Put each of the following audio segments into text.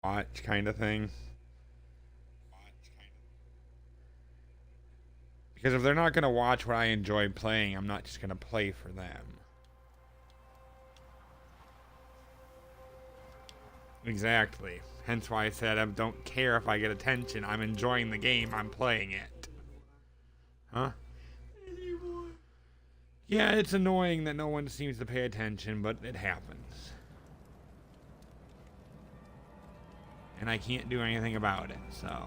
watch kind of thing. Because if they're not going to watch what I enjoy playing, I'm not just going to play for them. Exactly. Hence why I said I don't care if I get attention. I'm enjoying the game. I'm playing it. Huh? Yeah, it's annoying that no one seems to pay attention, but it happens. And I can't do anything about it, so...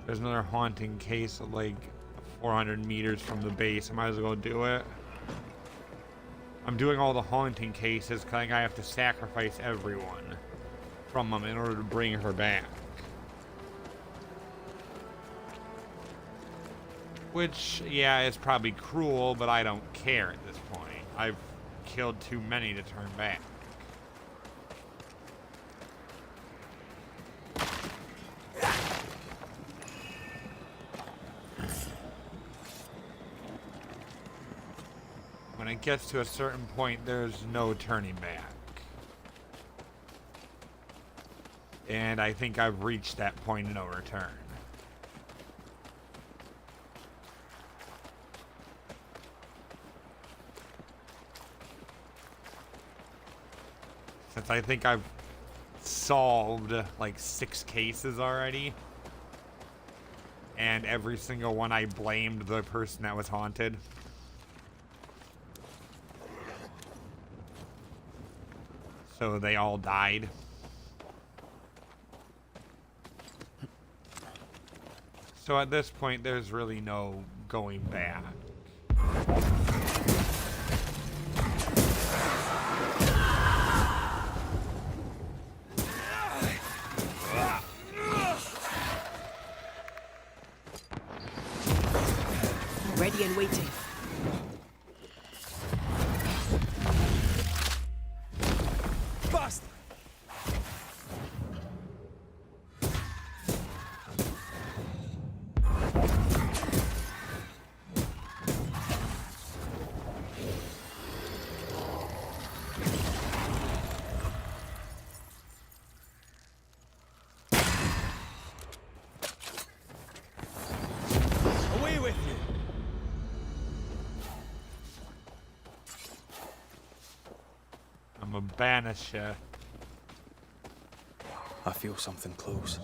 There's another haunting case of like 400 meters from the base. I might as well do it. I'm doing all the haunting cases because I have to sacrifice everyone from them in order to bring her back. Which, yeah, is probably cruel, but I don't care at this point. I've killed too many to turn back. When it gets to a certain point, there's no turning back. And I think I've reached that point of no return. Since I think I've solved like 6 cases already. And every single one I blamed the person that was haunted. So they all died. So at this point, there's really no going back. Ready and waiting. Bust! Away with you! I'm a banisher. I feel something close.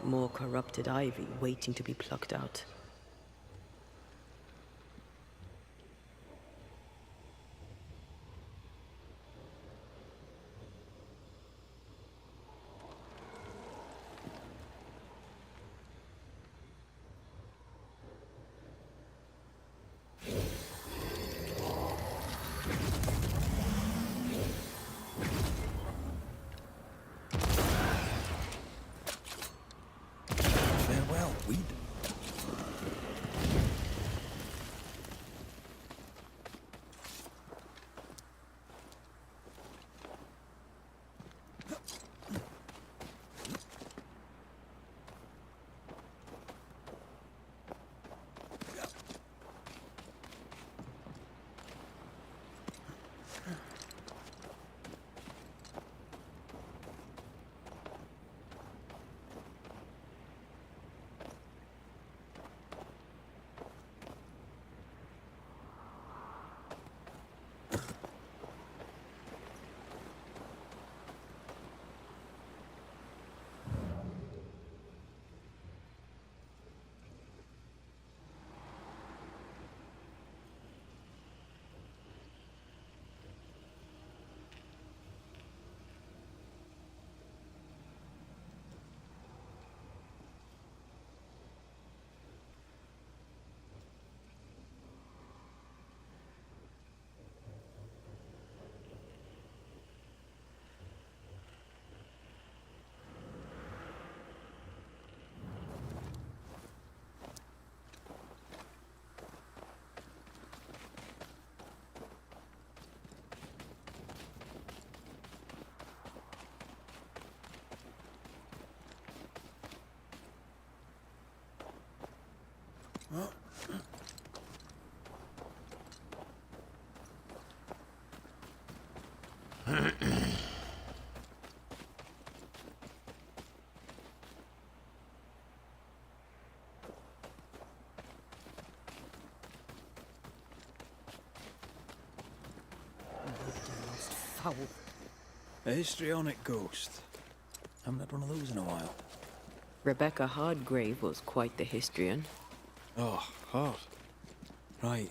More corrupted ivy waiting to be plucked out. Farewell, weed. howl. A histrionic ghost. Haven't had one of those in a while. Rebecca Hardgrave was quite the histrion. Oh, hard. Right.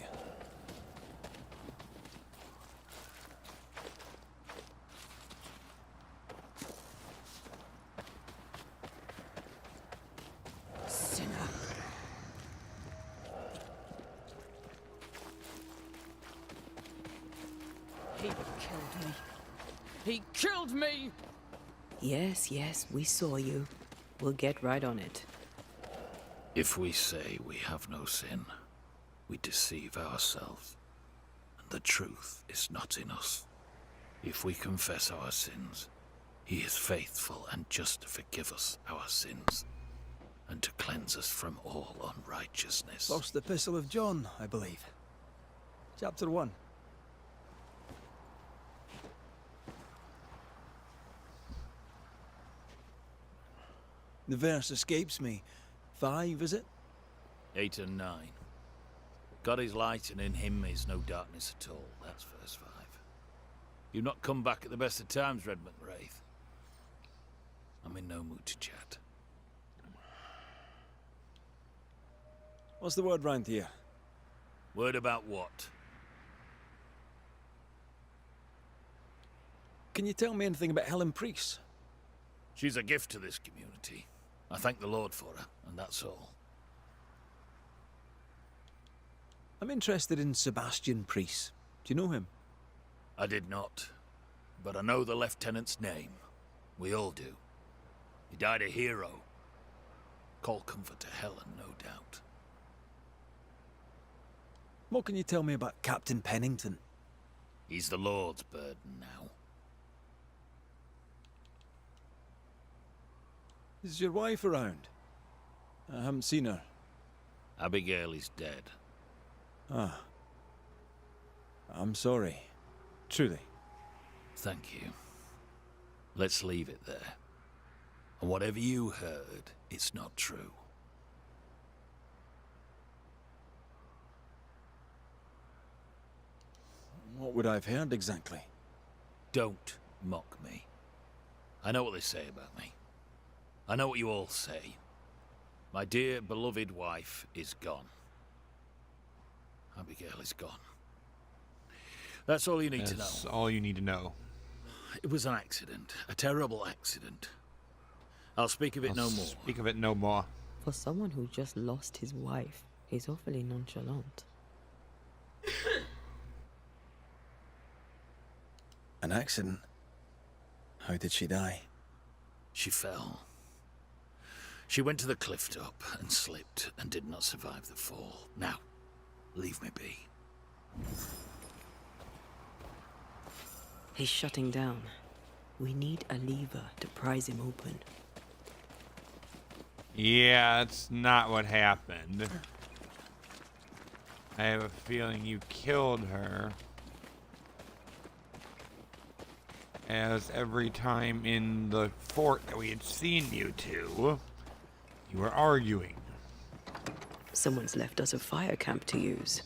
Sinner. He killed me. He killed me! Yes, yes, we saw you. We'll get right on it. If we say we have no sin, we deceive ourselves, and the truth is not in us. If we confess our sins, he is faithful and just to forgive us our sins, and to cleanse us from all unrighteousness. First Epistle of John, I believe. Chapter 1. The verse escapes me. 5, is it? 8 and 9. God is light, and in him is no darkness at all. That's verse 5. You've not come back at the best of times, Redmond Wraith. I'm in no mood to chat. What's the word round here? Word about what? Can you tell me anything about Helen Priest? She's a gift to this community. I thank the Lord for her, and that's all. I'm interested in Sebastian Priest. Do you know him? I did not, but I know the lieutenant's name. We all do. He died a hero. Call comfort to Helen, no doubt. What can you tell me about Captain Pennington? He's the Lord's burden now. Is your wife around? I haven't seen her. Abigail is dead. Ah. I'm sorry. Truly. Thank you. Let's leave it there. And whatever you heard, it's not true. What would I have heard exactly? Don't mock me. I know what they say about me. I know what you all say. My dear, beloved wife is gone. Abigail is gone. That's all you need to know. That's all you need to know. It was an accident. A terrible accident. I'll speak of it no more. Speak of it no more. For someone who just lost his wife, he's awfully nonchalant. An accident? How did she die? She fell. She went to the cliff top and slipped and did not survive the fall. Now, leave me be. He's shutting down. We need a lever to prise him open. Yeah, that's not what happened. I have a feeling you killed her. As every time in the fort that we had seen you two, you were arguing. Someone's left us a fire camp to use.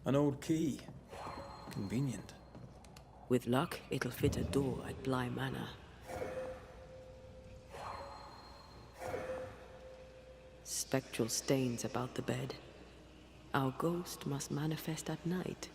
An old key. Convenient. With luck, it'll fit a door at Bly Manor. Spectral stains about the bed. Our ghost must manifest at night.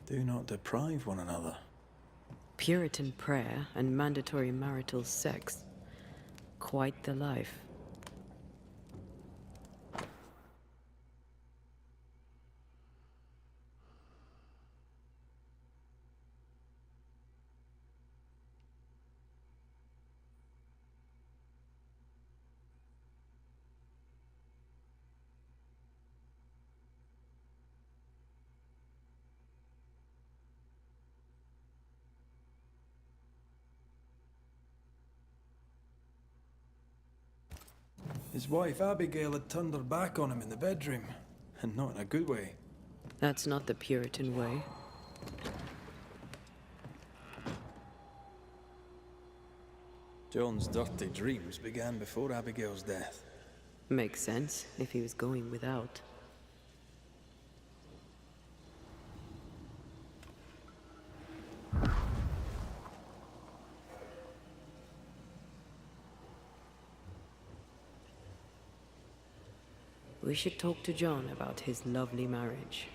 Do not deprive one another. Puritan prayer and mandatory marital sex. Quite the life. His wife Abigail had turned her back on him in the bedroom, and not in a good way. That's not the Puritan way. John's dirty dreams began before Abigail's death. Makes sense if he was going without. We should talk to John about his lovely marriage.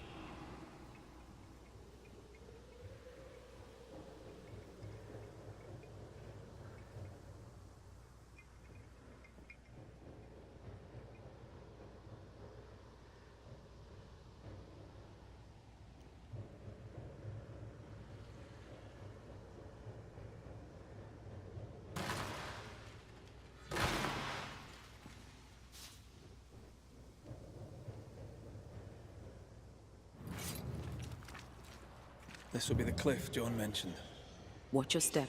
This will be the cliff John mentioned. Watch your step.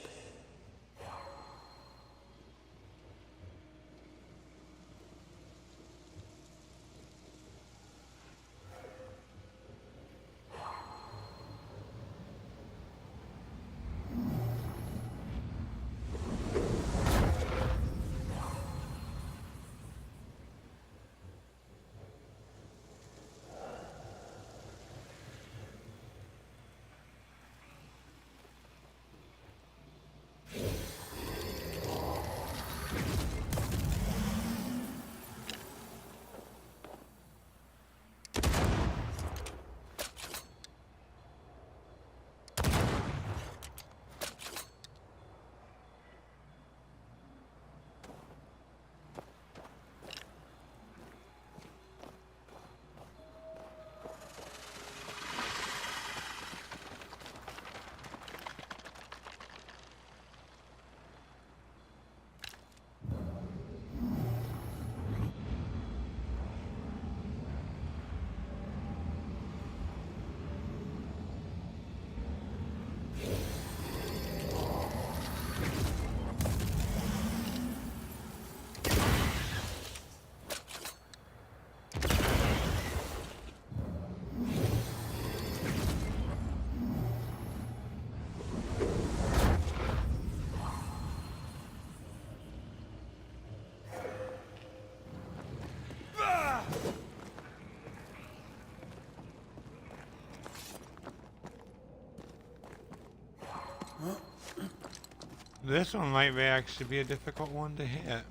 This one might actually be a difficult one to hit.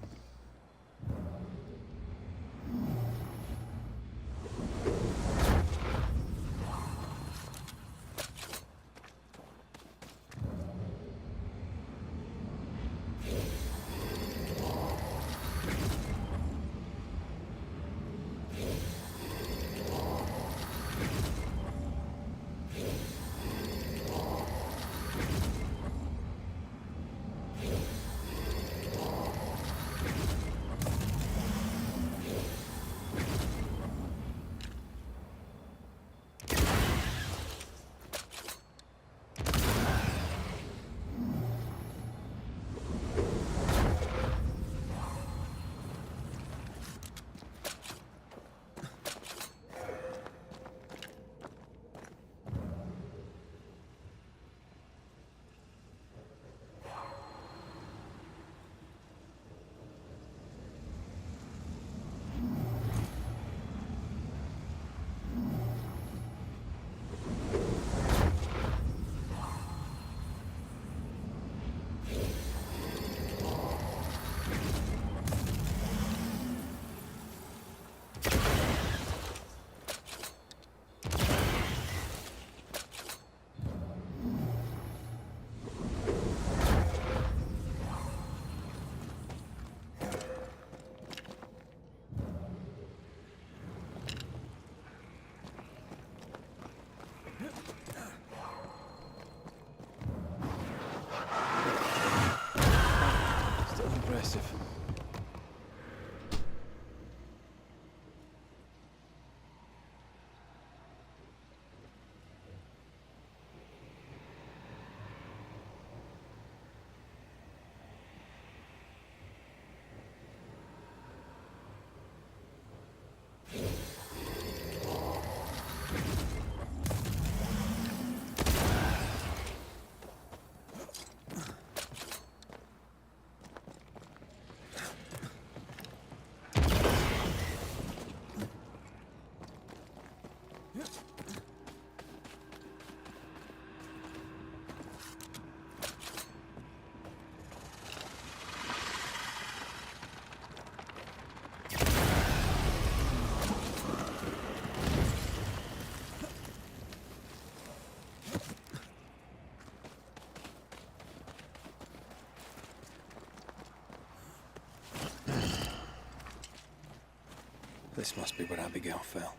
This must be where Abigail fell.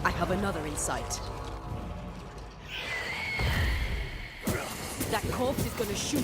I have another insight. That corpse is gonna shoot.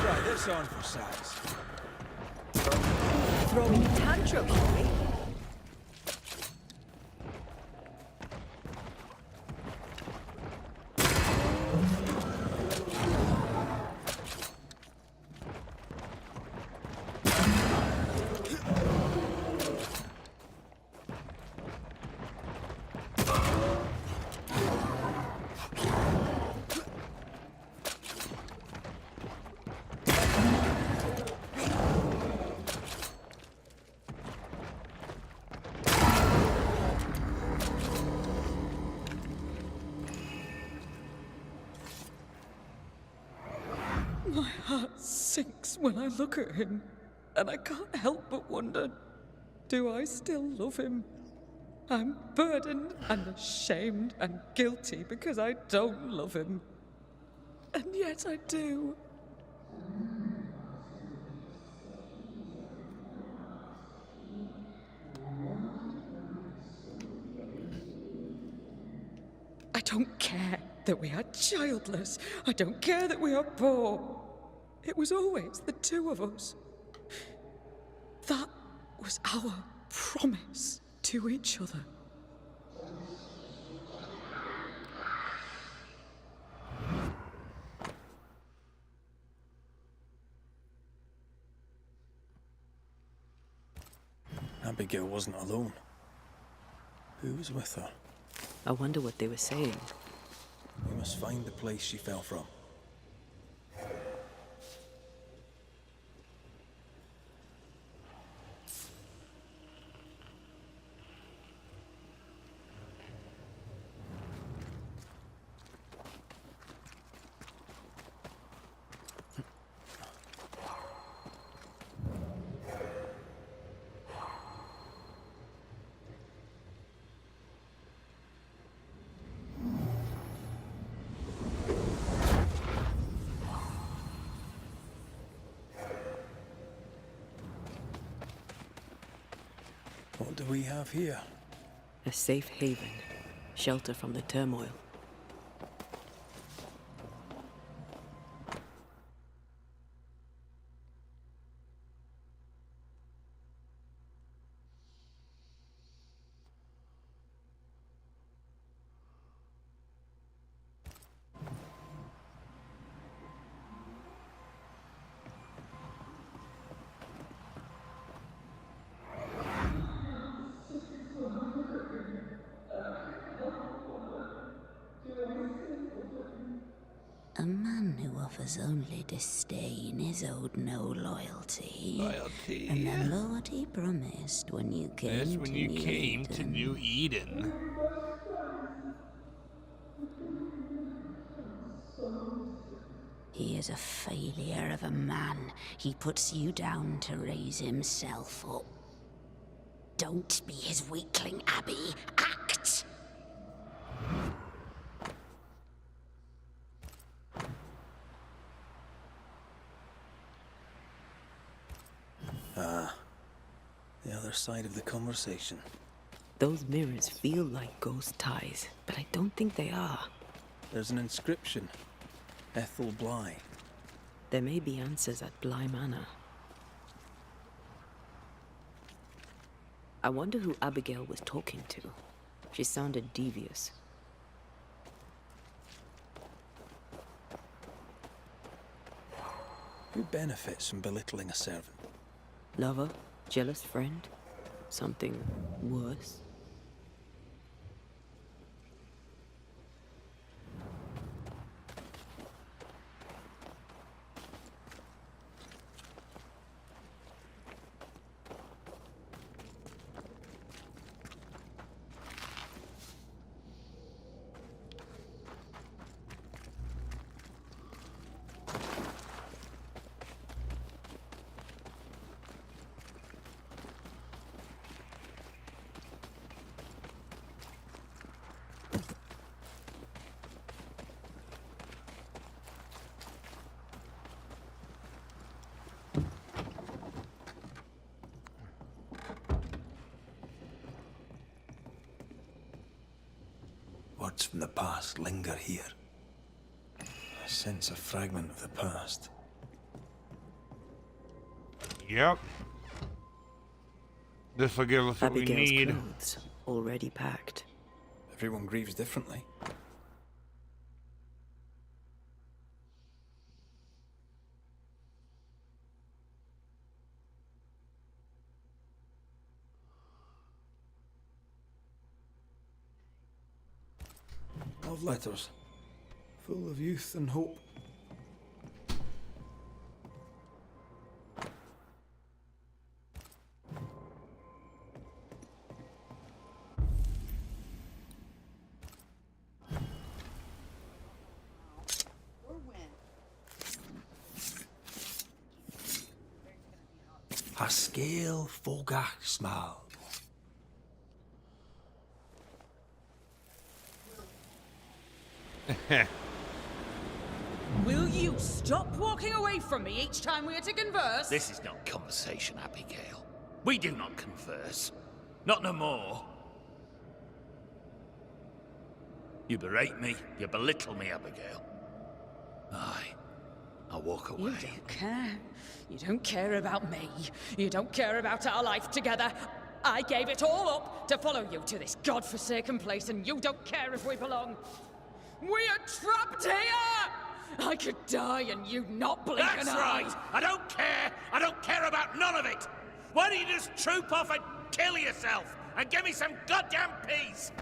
Try this on for size. Throwing tantrums on me. My heart sinks when I look at him, and I can't help but wonder, do I still love him? I'm burdened and ashamed and guilty because I don't love him. And yet I do. I don't care that we are childless. I don't care that we are poor. It was always the two of us. That was our promise to each other. Abigail wasn't alone. Who was with her? I wonder what they were saying. We must find the place she fell from. What do we have here? A safe haven, shelter from the turmoil. A man who offers only disdain is owed no loyalty. Loyalty. Remember what he promised when you came That's to when you New came to Eden. New Eden. He is a failure of a man. He puts you down to raise himself up. Don't be his weakling, Abby. Act! The other side of the conversation. Those mirrors feel like ghost ties, but I don't think they are. There's an inscription. Ethel Bly. There may be answers at Bly Manor. I wonder who Abigail was talking to. She sounded devious. Who benefits from belittling a servant? Lover? Jealous friend? Something worse? hurts from the past linger here. I sense a fragment of the past. Yep. This will give us what we Abigail's need. clothes already packed. Everyone grieves differently. Love letters, full of youth and hope. A scale fogach smile. Will you stop walking away from me each time we are to converse? This is not conversation, Abigail. We do not converse. Not no more. You berate me, you belittle me, Abigail. Aye, I'll walk away. You don't care. You don't care about me. You don't care about our life together. I gave it all up to follow you to this godforsaken place, and you don't care if we belong. We are trapped here! I could die and you not blink That's an eye. right! I don't care! I don't care about none of it! Why don't you just troop off and kill yourself and give me some goddamn peace?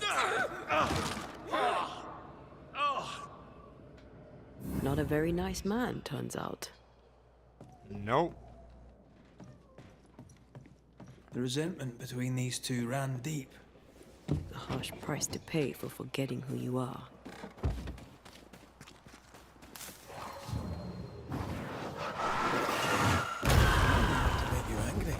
Not a very nice man, turns out. Nope. The resentment between these two ran deep. A harsh price to pay for forgetting who you are. To make you angry.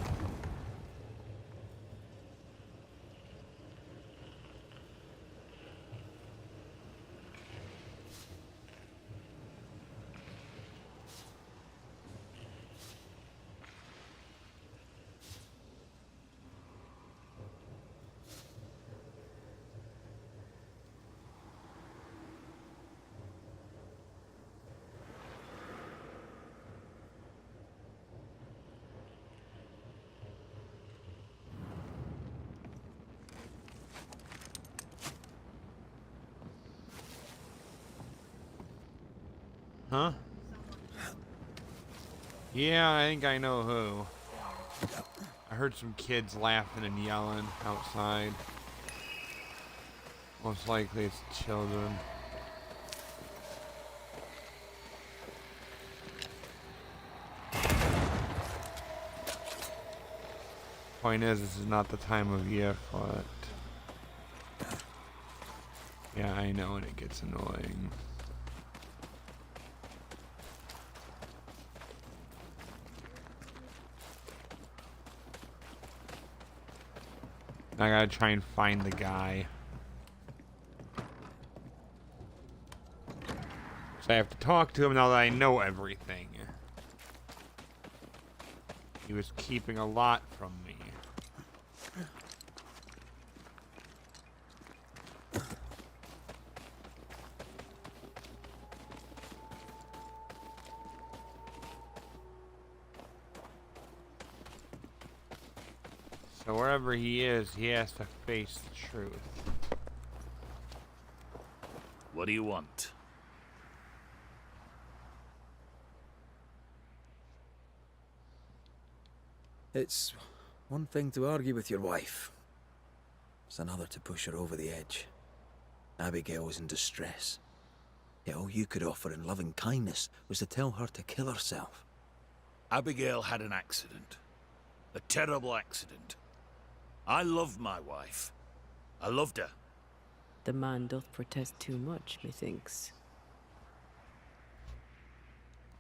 Huh? Yeah, I think I know who. I heard some kids laughing and yelling outside. Most likely it's children. Point is, this is not the time of year for it. Yeah, I know, and it gets annoying. I gotta try and find the guy. So I have to talk to him now that I know everything. He was keeping a lot from me. So wherever he is, he has to face the truth. What do you want? It's one thing to argue with your wife. It's another to push her over the edge. Abigail was in distress. Yet all you could offer in loving kindness was to tell her to kill herself. Abigail had an accident. A terrible accident. I loved my wife. I loved her. The man doth protest too much, methinks.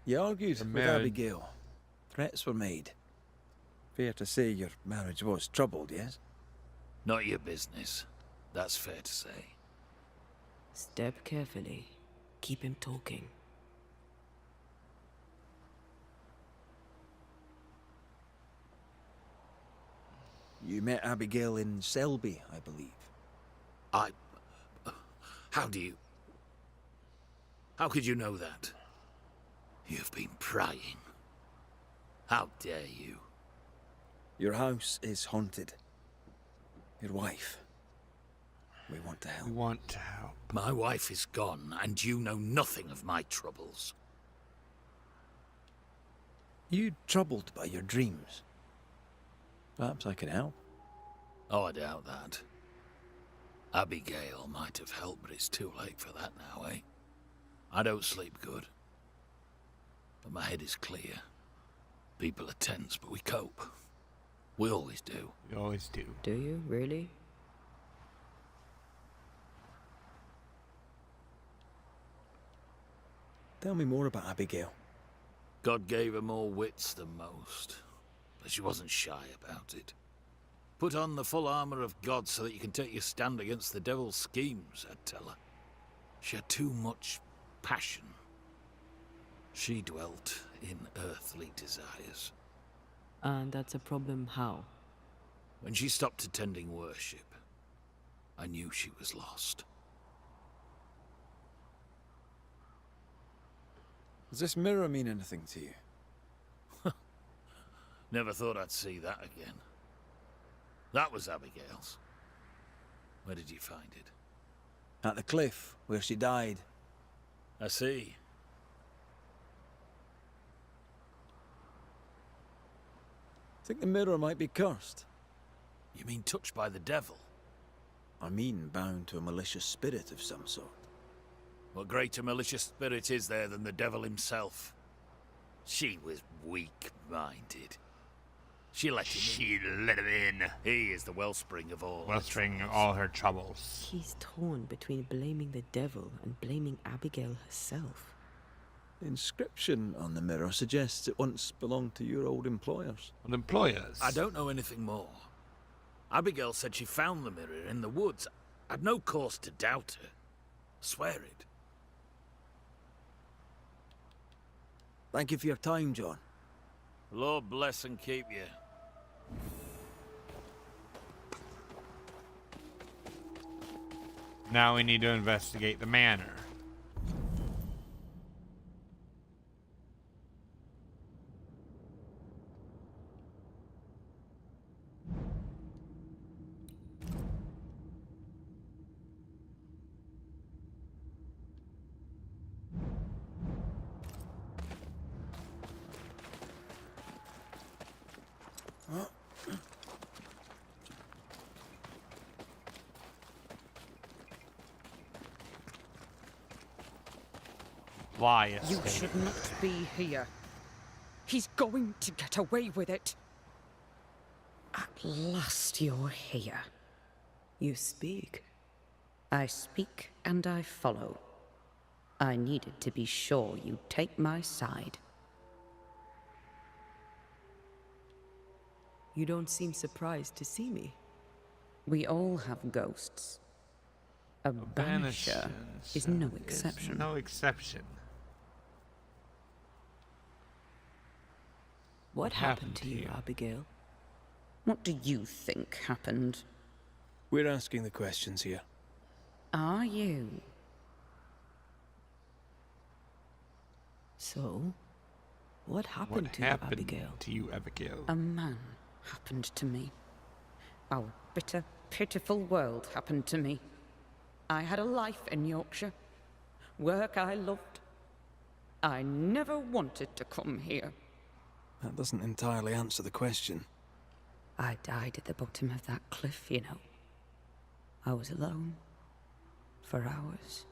You argued with marriage. Abigail. Threats were made. Fair to say your marriage was troubled, yes? Not your business. That's fair to say. Step carefully. Keep him talking. You met Abigail in Selby, I believe. How could you know that? You've been prying. How dare you? Your house is haunted. Your wife. We want to help. We want to help. My wife is gone, and you know nothing of my troubles. You troubled by your dreams? Perhaps I can help. Oh, I doubt that. Abigail might have helped, but it's too late for that now, eh? I don't sleep good. But my head is clear. People are tense, but we cope. We always do. We always do. Do you, really? Tell me more about Abigail. God gave her more wits than most, but she wasn't shy about it. Put on the full armor of God so that you can take your stand against the devil's schemes, I'd tell her. She had too much passion. She dwelt in earthly desires. And that's a problem how? When she stopped attending worship, I knew she was lost. Does this mirror mean anything to you? Never thought I'd see that again. That was Abigail's. Where did you find it? At the cliff, where she died. I see. Think the mirror might be cursed? You mean touched by the devil? I mean bound to a malicious spirit of some sort. What greater malicious spirit is there than the devil himself? She was weak-minded. She let him in. He is the wellspring of all. Wellspring of all her troubles. He's torn between blaming the devil and blaming Abigail herself. The inscription on the mirror suggests it once belonged to your old employers. And employers. I don't know anything more. Abigail said she found the mirror in the woods. I'd no cause to doubt her. Swear it. Thank you for your time, John. Lord bless and keep you. Now we need to investigate the manor. Why? You should not be here. He's going to get away with it. At last you're here. You speak. I speak and I follow. I needed to be sure you'd take my side. You don't seem surprised to see me. We all have ghosts. A banisher is no exception. No exception. What happened to you, Abigail? What do you think happened? We're asking the questions here. Are you? So, what happened to you, Abigail? To you, Abigail? A man happened to me. Our bitter, pitiful world happened to me. I had a life in Yorkshire. Work I loved. I never wanted to come here. That doesn't entirely answer the question. I died at the bottom of that cliff, you know. I was alone. For hours.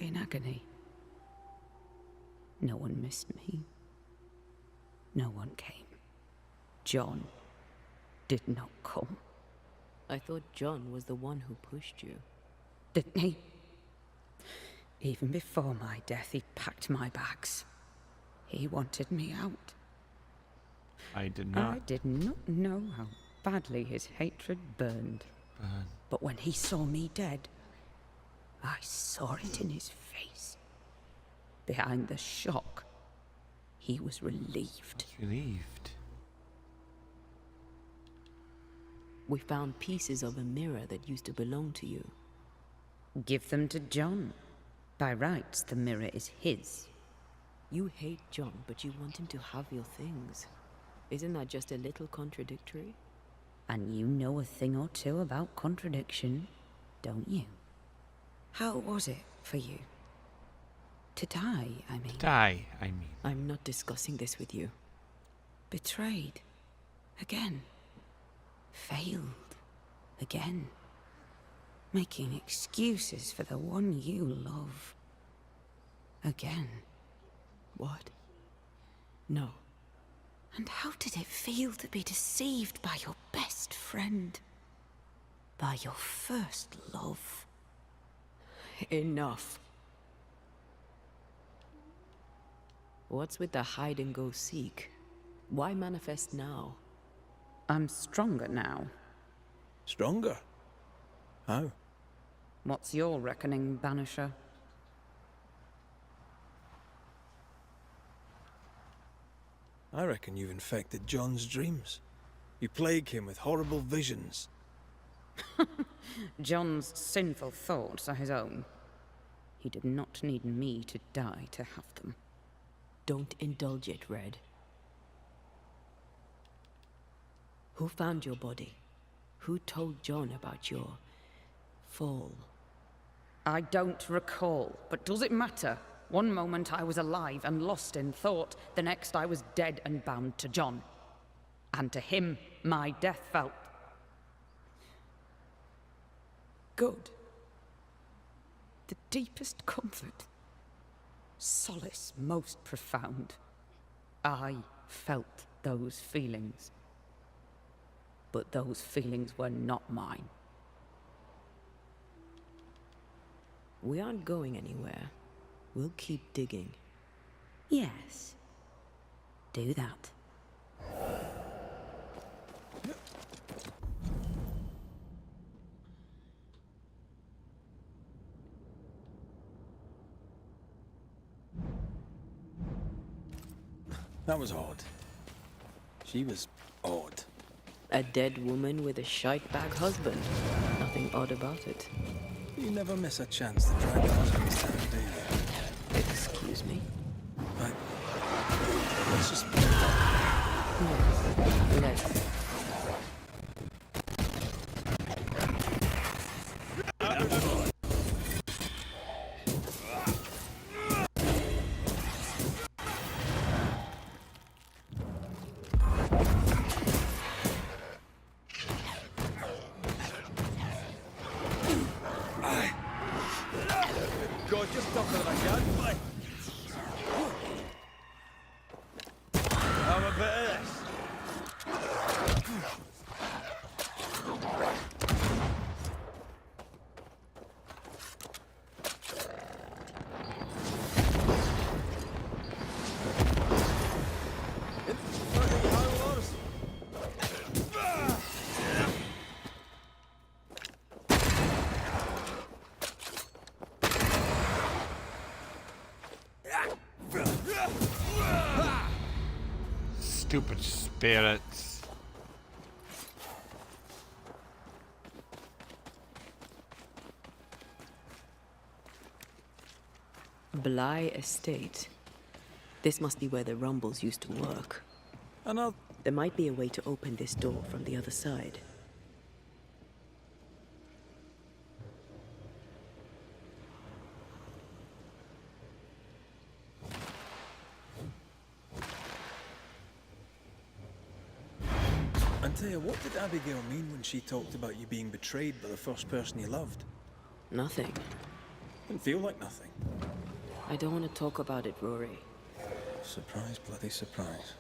In agony. No one missed me. No one came. John did not come. I thought John was the one who pushed you. Didn't he? Even before my death, he packed my bags. He wanted me out. I did not. I did not know how badly his hatred burned. But when he saw me dead, I saw it in his face. Behind the shock, he was relieved. Relieved. We found pieces of a mirror that used to belong to you. Give them to John. By rights, the mirror is his. You hate John, but you want him to have your things. Isn't that just a little contradictory? And you know a thing or two about contradiction, don't you? How was it for you? To die, I mean. Die, I mean. I'm not discussing this with you. Betrayed. Again. Failed. Again. Making excuses for the one you love. Again. What? No. And how did it feel to be deceived by your best friend? By your first love? Enough. What's with the hide and go seek? Why manifest now? I'm stronger now. Stronger? How? What's your reckoning, Banisher? I reckon you've infected John's dreams. You plague him with horrible visions. John's sinful thoughts are his own. He did not need me to die to have them. Don't indulge it, Red. Who found your body? Who told John about your fall? I don't recall, but does it matter? One moment I was alive and lost in thought, the next I was dead and bound to John. And to him, my death felt. Good. The deepest comfort. Solace most profound. I felt those feelings. But those feelings were not mine. We aren't going anywhere. We'll keep digging. Yes. Do that. That was odd. She was odd. A dead woman with a shite-bag husband. Nothing odd about it. You never miss a chance to drag the husband's down, do you? Excuse me? Let's just... Let's. God, just stop it again. Have a bit of this. Stupid spirits. Bly Estate. This must be where the Rumbles used to work. There might be a way to open this door from the other side. Antea, what did Abigail mean when she talked about you being betrayed by the first person you loved? Nothing. Didn't feel like nothing. I don't want to talk about it, Rory. Surprise, bloody surprise.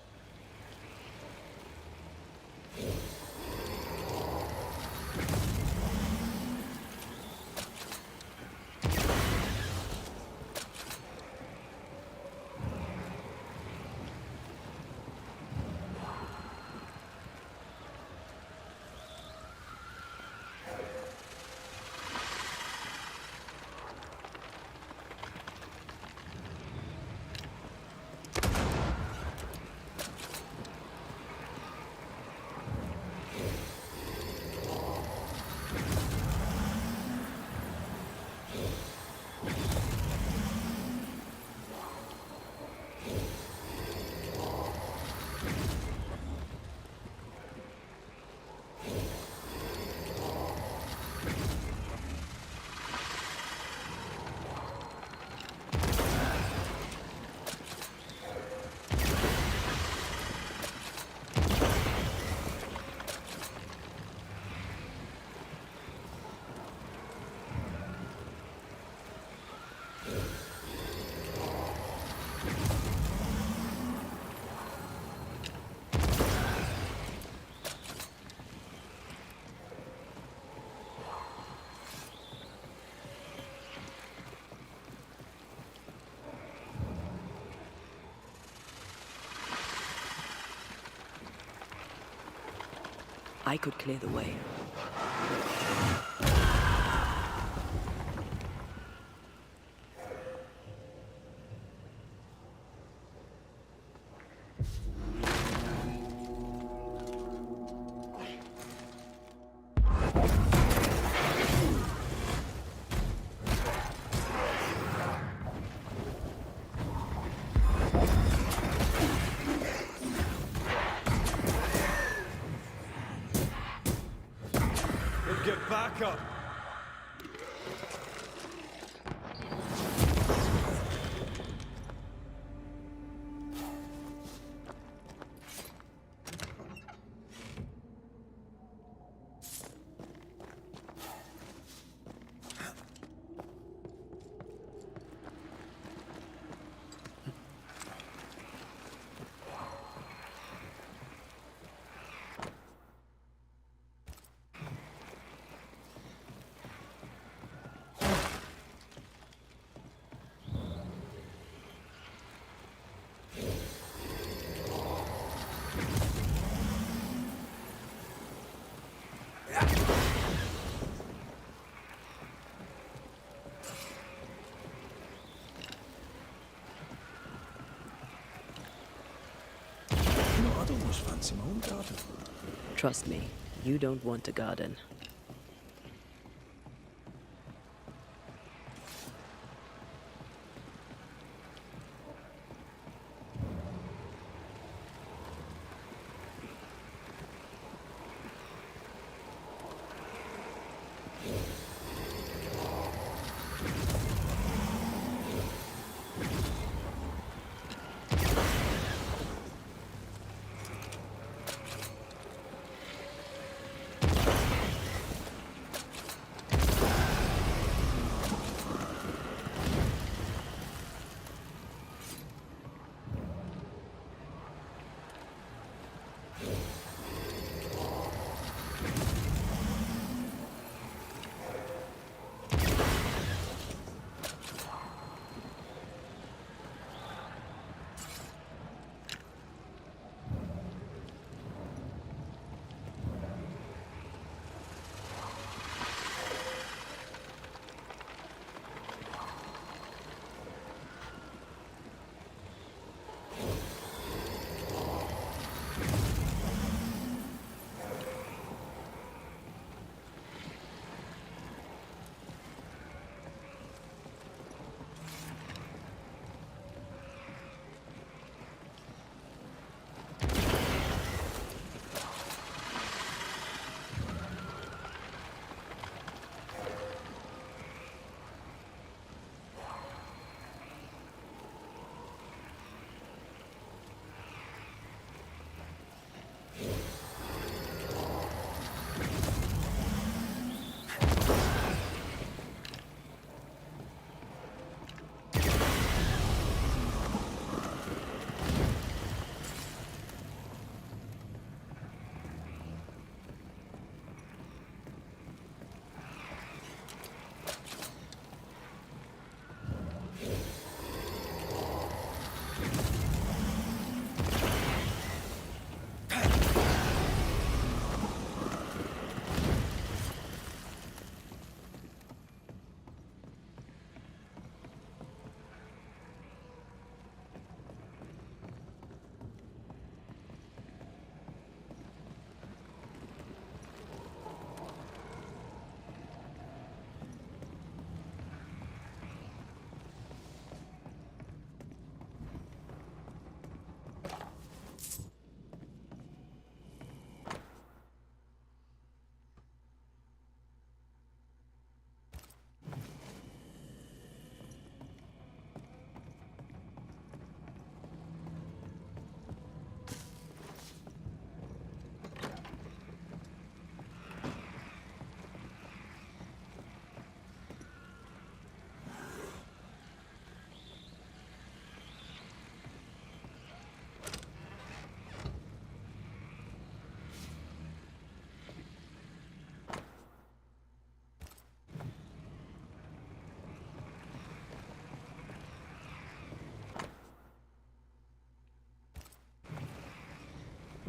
I could clear the way. Get back up! I'd almost fancy my own garden. Trust me, you don't want a garden.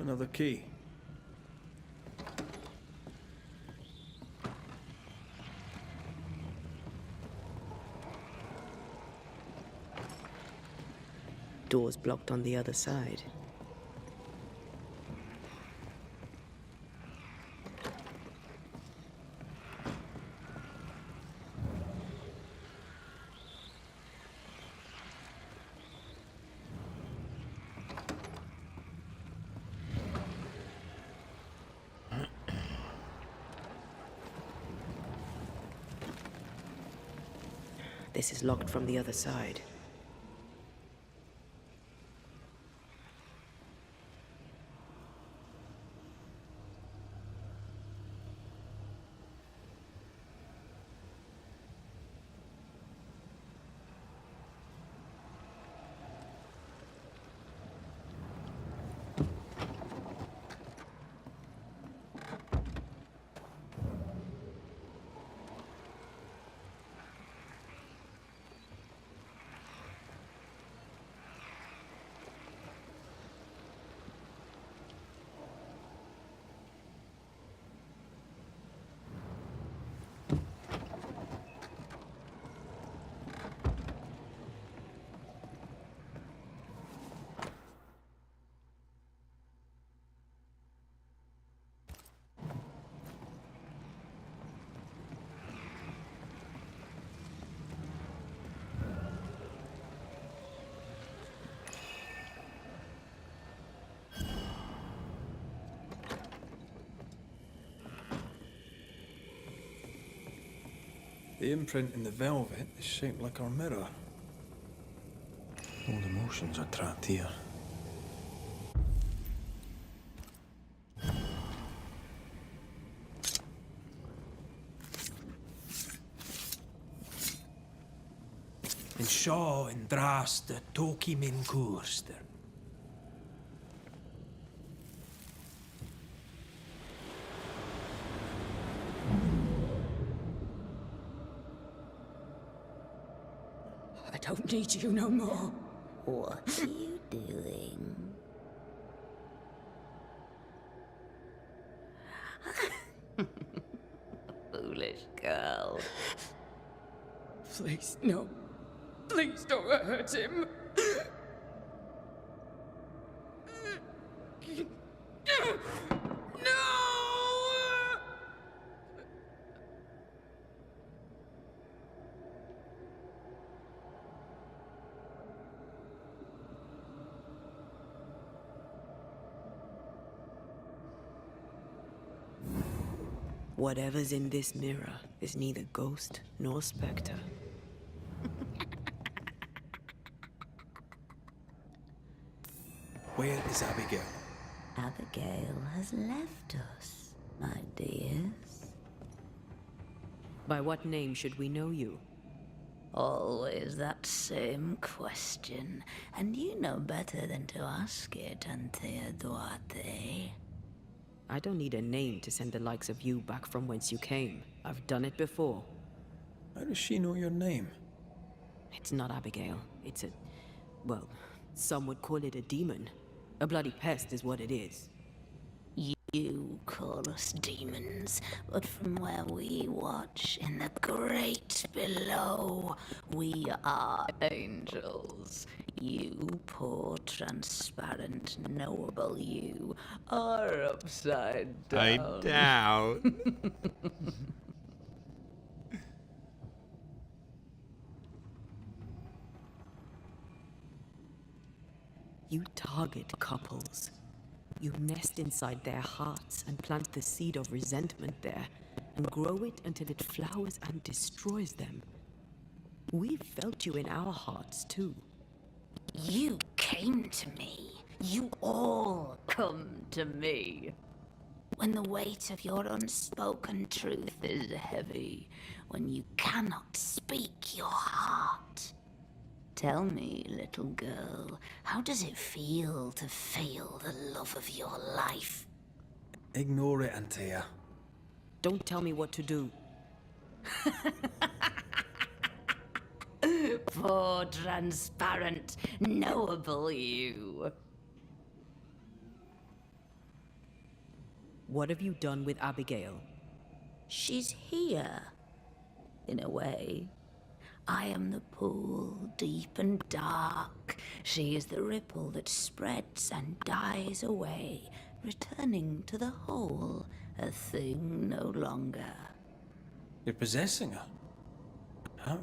Another key. Door's blocked on the other side. This is locked from the other side. The imprint in the velvet is shaped like our mirror. All emotions are trapped here. En seo en dras de toki min koerster. I don't need you no more. What are you doing? Foolish girl. Please, no. Please don't hurt him. No! Whatever's in this mirror is neither ghost nor specter. Where is Abigail? Abigail has left us, my dears. By what name should we know you? Always that same question, and you know better than to ask it, Antea Duarte. I don't need a name to send the likes of you back from whence you came. I've done it before. How does she know your name? It's not Abigail. It's a... well, some would call it a demon. A bloody pest is what it is. You call us demons, but from where we watch in the great below, we are angels. You poor, transparent, knowable you are upside down. I doubt. You target couples. You nest inside their hearts and plant the seed of resentment there, and grow it until it flowers and destroys them. We've felt you in our hearts, too. You came to me. You all come to me. When the weight of your unspoken truth is heavy, when you cannot speak your heart. Tell me, little girl, how does it feel to fail the love of your life? Ignore it, Antea. Don't tell me what to do. Poor, transparent, knowable you. What have you done with Abigail? She's here, in a way. I am the pool, deep and dark. She is the ripple that spreads and dies away, returning to the whole, a thing no longer. You're possessing her? How?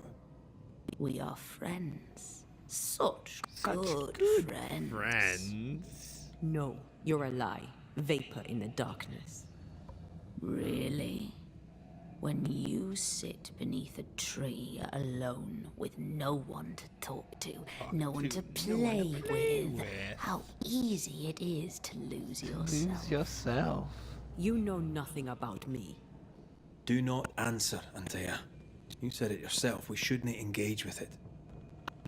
We are friends. Such good friends. Friends? No, you're a lie. Vapor in the darkness. Really? When you sit beneath a tree alone with no one to talk to, no one to play with, how easy it is to lose yourself. You know nothing about me. Do not answer, Antea. You said it yourself. We shouldn't engage with it.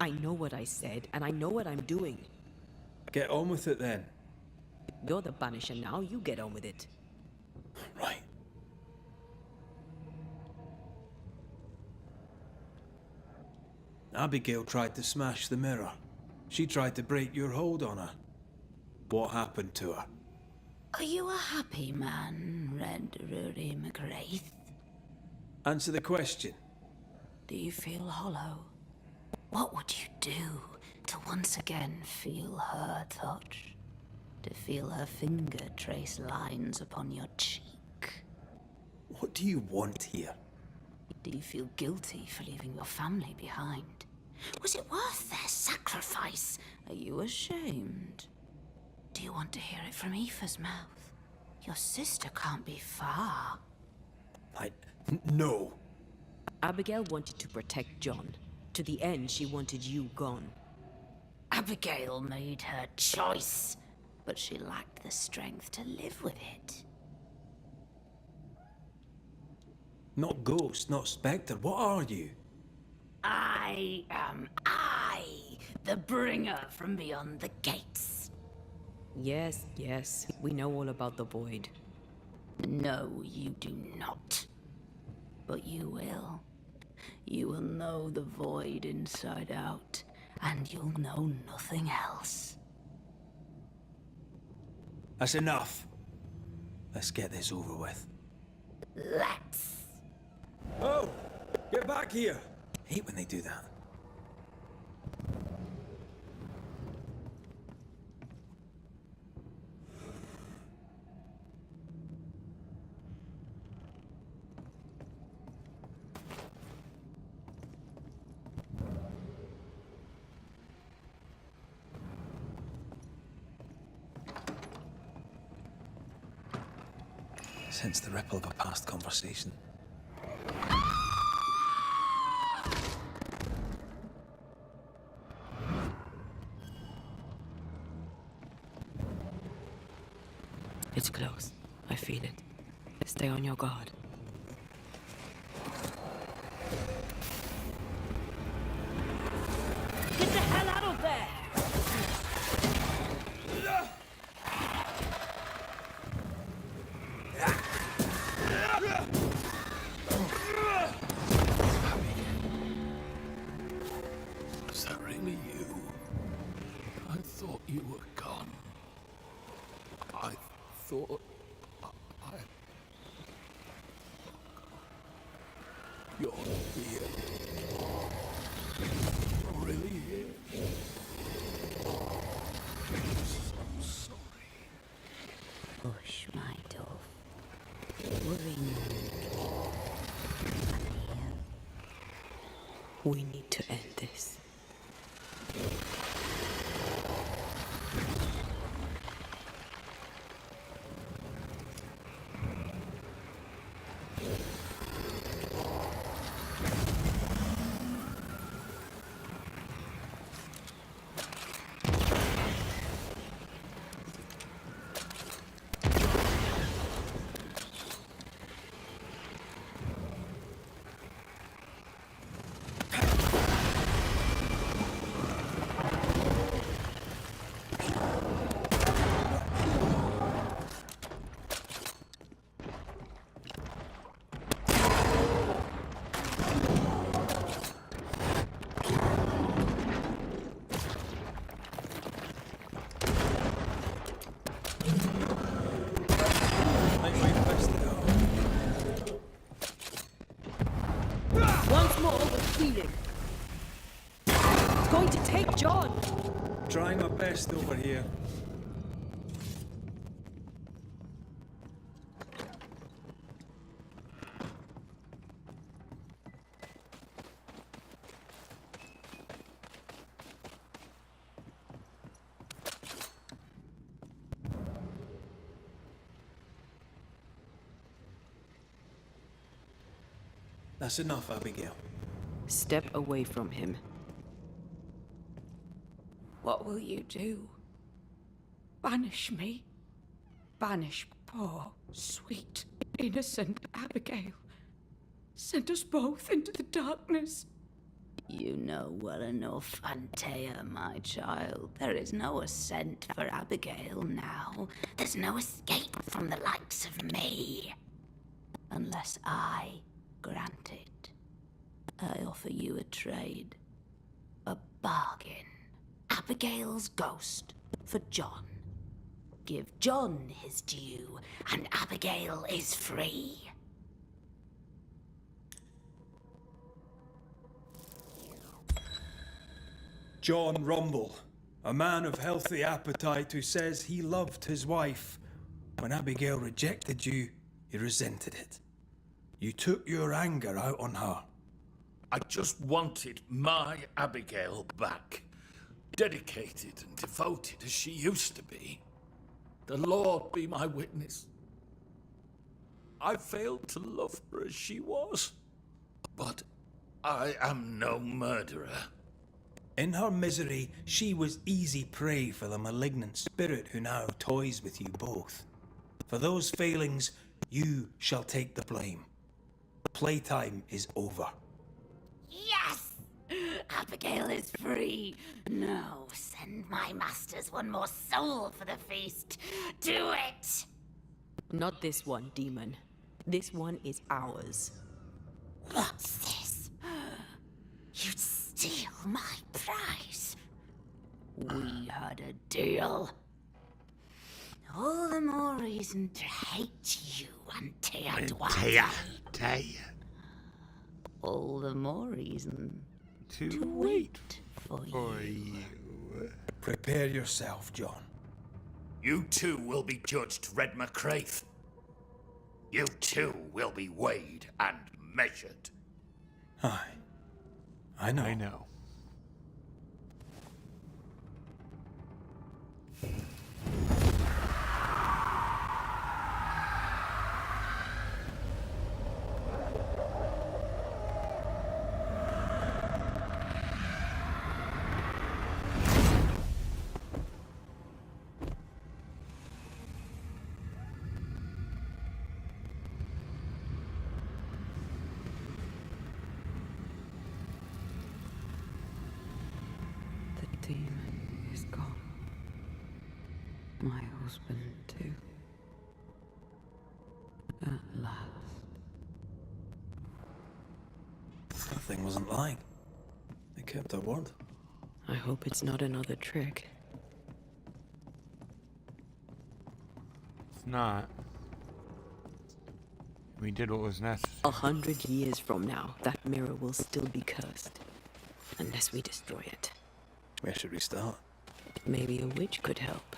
I know what I said, and I know what I'm doing. Get on with it then. You're the banisher now, you get on with it. Right. Abigail tried to smash the mirror. She tried to break your hold on her. What happened to her? Are you a happy man, Red Rory McGrath? Answer the question. Do you feel hollow? What would you do to once again feel her touch? To feel her finger trace lines upon your cheek? What do you want here? Do you feel guilty for leaving your family behind? Was it worth their sacrifice? Are you ashamed? Do you want to hear it from Aoife's mouth? Your sister can't be far. No. Abigail wanted to protect John. To the end, she wanted you gone. Abigail made her choice, but she lacked the strength to live with it. Not ghost, not spectre. What are you? I am the bringer from beyond the gates. Yes, we know all about the void. No, you do not. But you will. You will know the void inside out, and you'll know nothing else. That's enough. Let's get this over with. Let's. Oh! Get back here! Hate when they do that. Sense the ripple of a past conversation. It's close. I feel it. Stay on your guard. Get the hell out of there! Was that really you? I thought you were gone. I thought you're here. You're really here. I'm sorry. Hush, my dove. Worry not. I'm here. We need to end this. Once more with feeling. It's going to take John. Trying my best over here. That's enough, Abigail. Step away from him. What will you do? Banish me? Banish poor, sweet, innocent Abigail? Send us both into the darkness? You know well enough, Antea, my child. There is no ascent for Abigail now. There's no escape from the likes of me. Unless I grant it. I offer you a trade. A bargain. Abigail's ghost for John. Give John his due, and Abigail is free. John Rumble, a man of healthy appetite who says he loved his wife. When Abigail rejected you, he resented it. You took your anger out on her. I just wanted my Abigail back. Dedicated and devoted as she used to be. The Lord be my witness. I failed to love her as she was. But I am no murderer. In her misery, she was easy prey for the malignant spirit who now toys with you both. For those failings, you shall take the blame. Playtime is over. Yes! Abigail is free. No, send my masters one more soul for the feast. Do it! Not this one, demon. This one is ours. What's this? You'd steal my prize. We had a deal. All the more reason to hate you, Antea Duarte. All the more reason To wait for for you. you. Prepare yourself, John. You too will be judged, Red McCraith. You too will be weighed and measured. Aye. I know. I know. The demon is gone. My husband, too. At last. That thing wasn't lying. They kept their word. I hope it's not another trick. It's not. We did what was necessary. 100 years from now, that mirror will still be cursed. Unless we destroy it. Where should we start? Maybe a witch could help.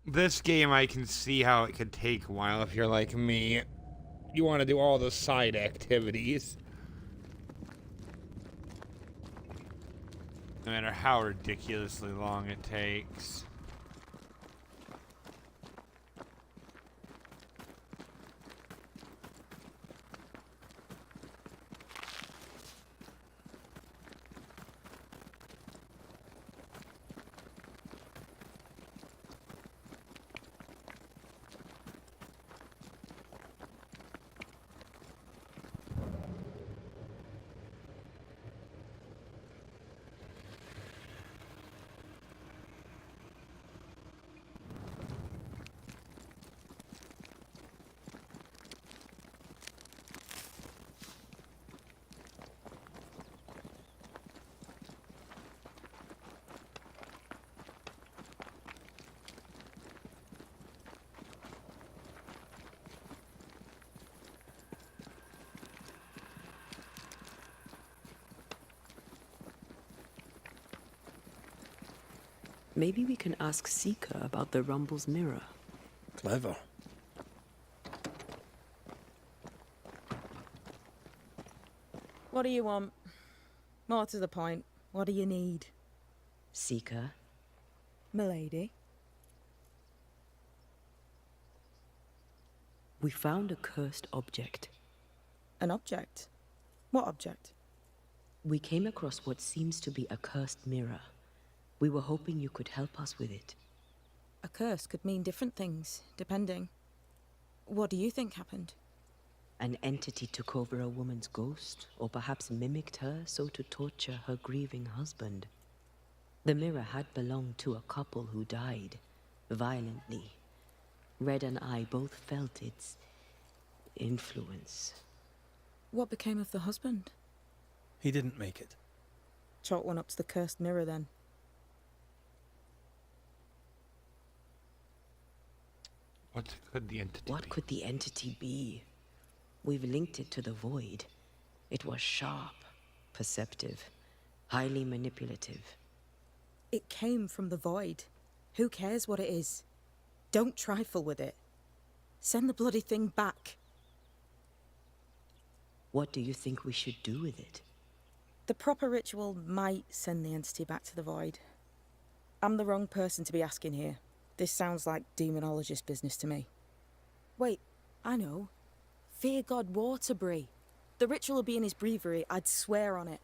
This game, I can see how it could take a while if you're like me. You want to do all the side activities. No matter how ridiculously long it takes. Maybe we can ask Seeker about the Rumble's mirror. Clever. What do you want? More to the point, what do you need? Seeker, Milady? we found a cursed object. An object? What object? We came across what seems to be a cursed mirror. We were hoping you could help us with it. A curse could mean different things, depending. What do you think happened? An entity took over a woman's ghost, or perhaps mimicked her so to torture her grieving husband. The mirror had belonged to a couple who died, violently. Red and I both felt its influence. What became of the husband? He didn't make it. Chalk one up to the cursed mirror then. What could the entity What be? could the entity be? We've linked it to the void. It was sharp, perceptive, highly manipulative. It came from the void. Who cares what it is? Don't trifle with it. Send the bloody thing back. What do you think we should do with it? The proper ritual might send the entity back to the void. I'm the wrong person to be asking here. This sounds like demonologist business to me. Wait, I know. Fear God Waterbury. The ritual will be in his breviary, I'd swear on it.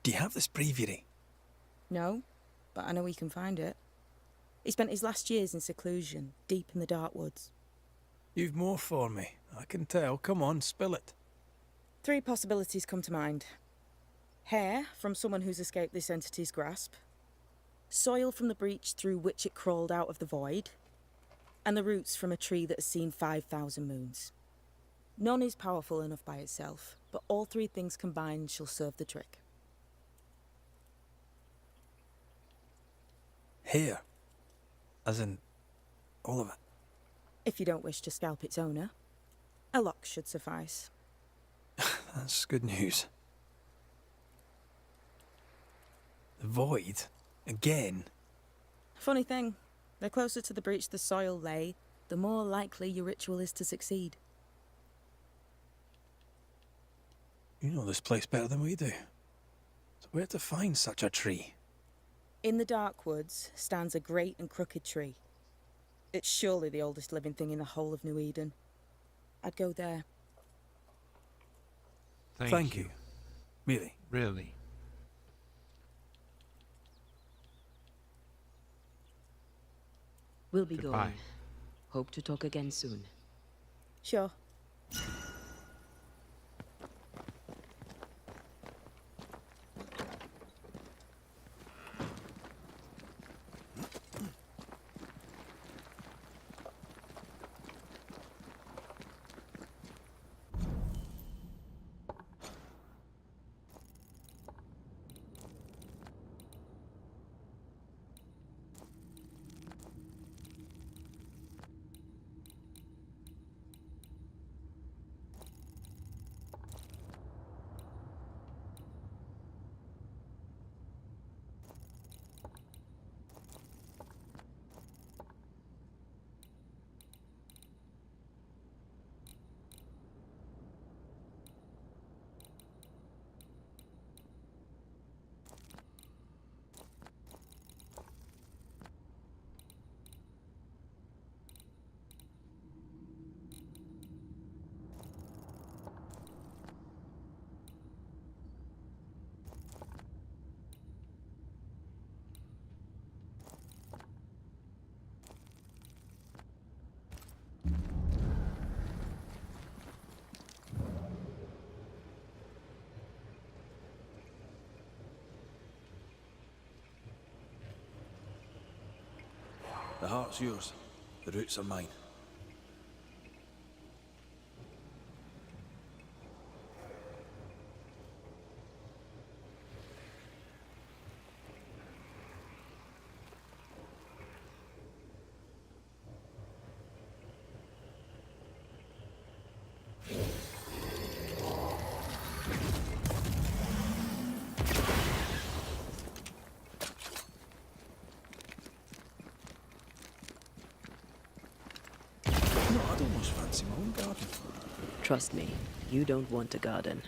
Do you have this breviary? No, but I know he can find it. He spent his last years in seclusion, deep in the dark woods. You've more for me. I can tell. Come on, spill it. 3 possibilities come to mind. Hair from someone who's escaped this entity's grasp. Soil from the breach through which it crawled out of the void. And the roots from a tree that has seen 5,000 moons. None is powerful enough by itself, but all 3 things combined shall serve the trick. Here. As in, all of it. If you don't wish to scalp its owner, a lock should suffice. That's good news. The void? Again? Funny thing, the closer to the breach the soil lay, the more likely your ritual is to succeed. You know this place better than we do. So where to find such a tree? In the dark woods stands a great and crooked tree. It's surely the oldest living thing in the whole of New Eden. I'd go there. Thank you. Really? Really. We'll be Goodbye. going. Hope to talk again soon. Sure. The heart's yours. The roots are mine. garden. Trust me, you don't want a garden.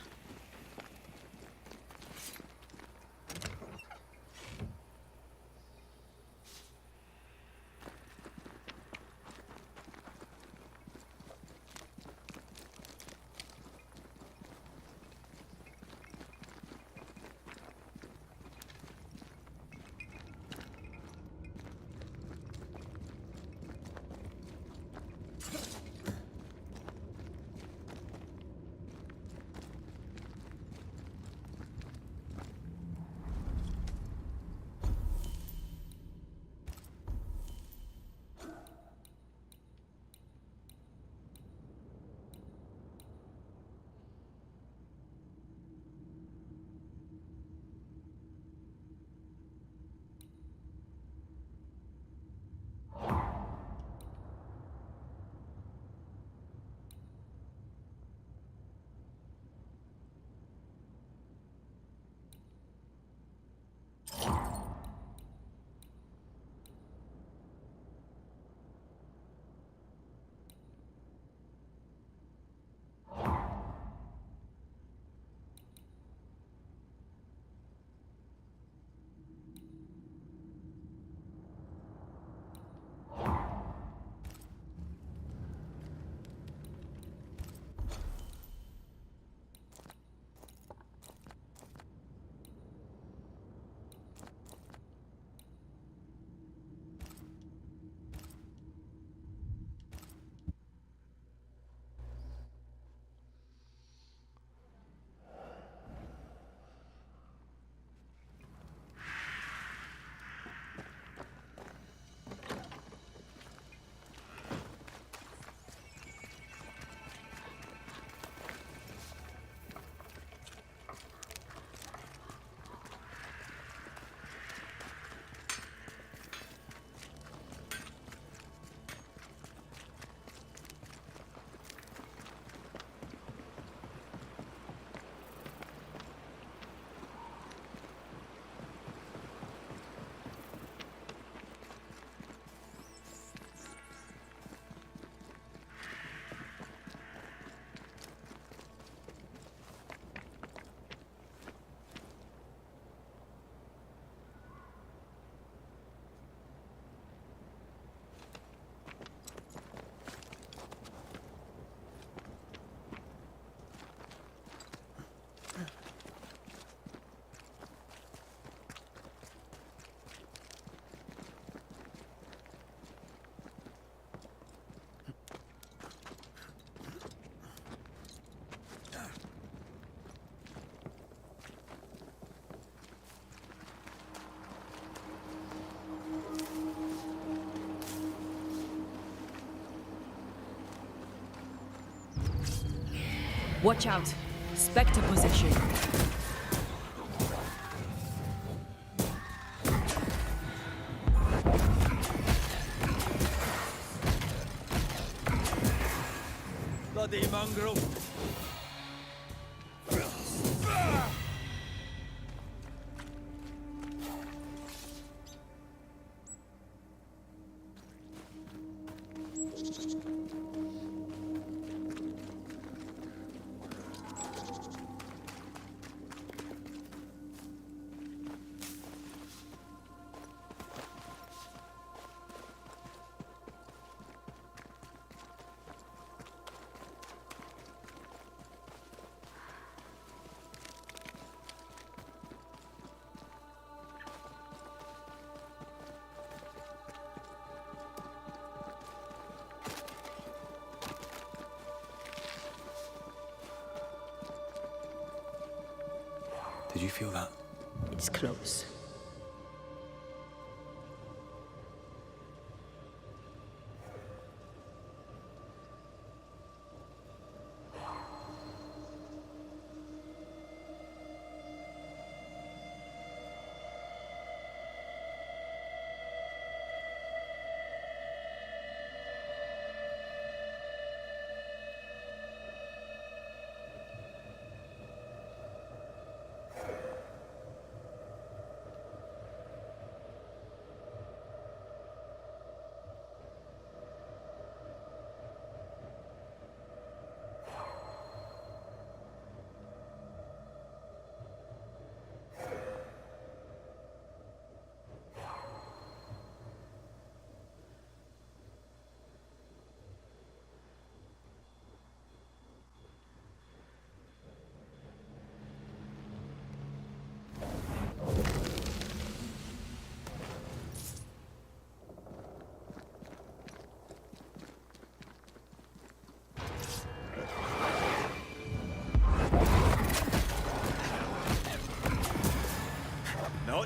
Watch out! Spectre possession. Bloody mongrel! Did you feel that? It's close.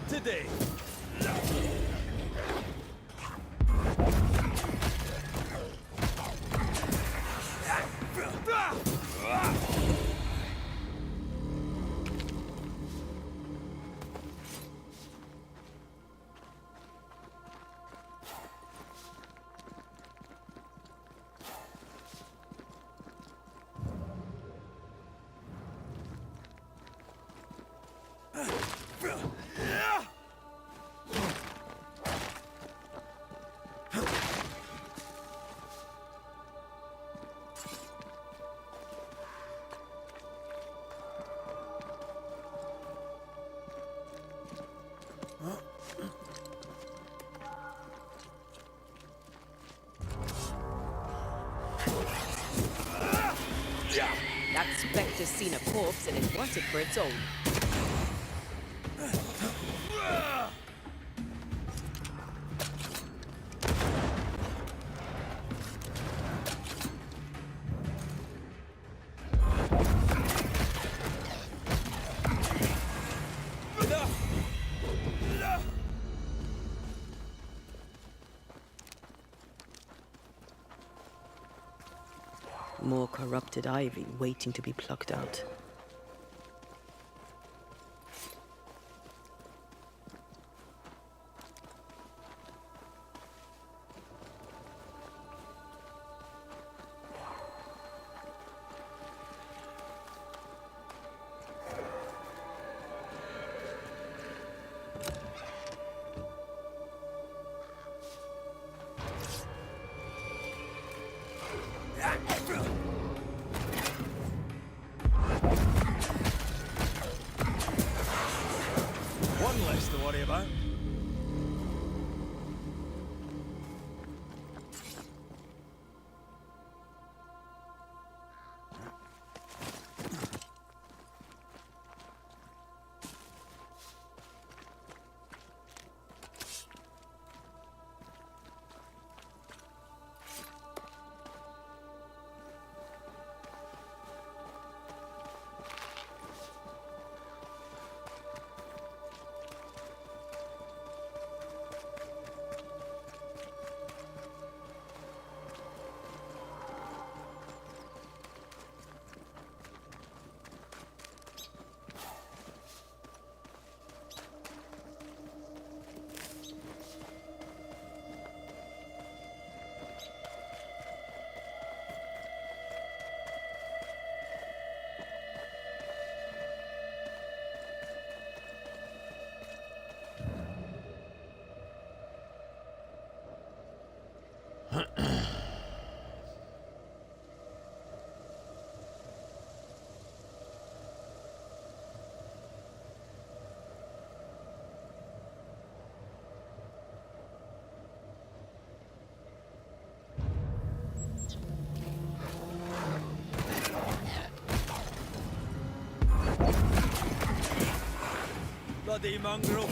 Not today. That spectre's seen a corpse and it wants it for its own. More corrupted ivy waiting to be plucked out. One less to worry about. Bloody mongrel.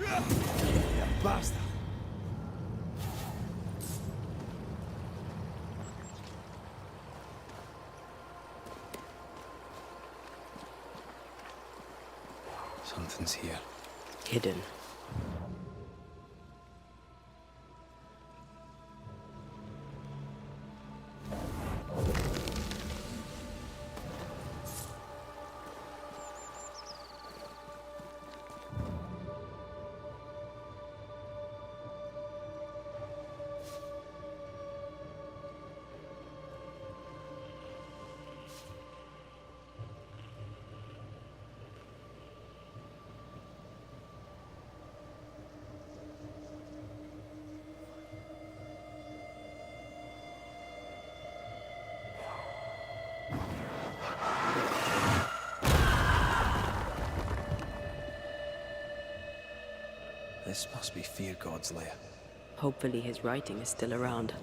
You bastard. Something's here. Hidden. This must be Fear God's lair. Hopefully his writing is still around.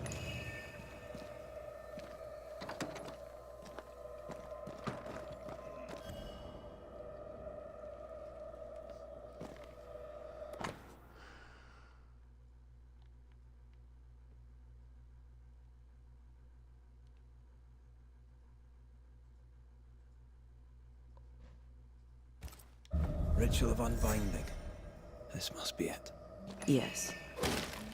Ritual of unbinding. This must be it. Yes.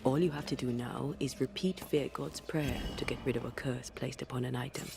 All you have to do now is repeat Fear God's prayer to get rid of a curse placed upon an item.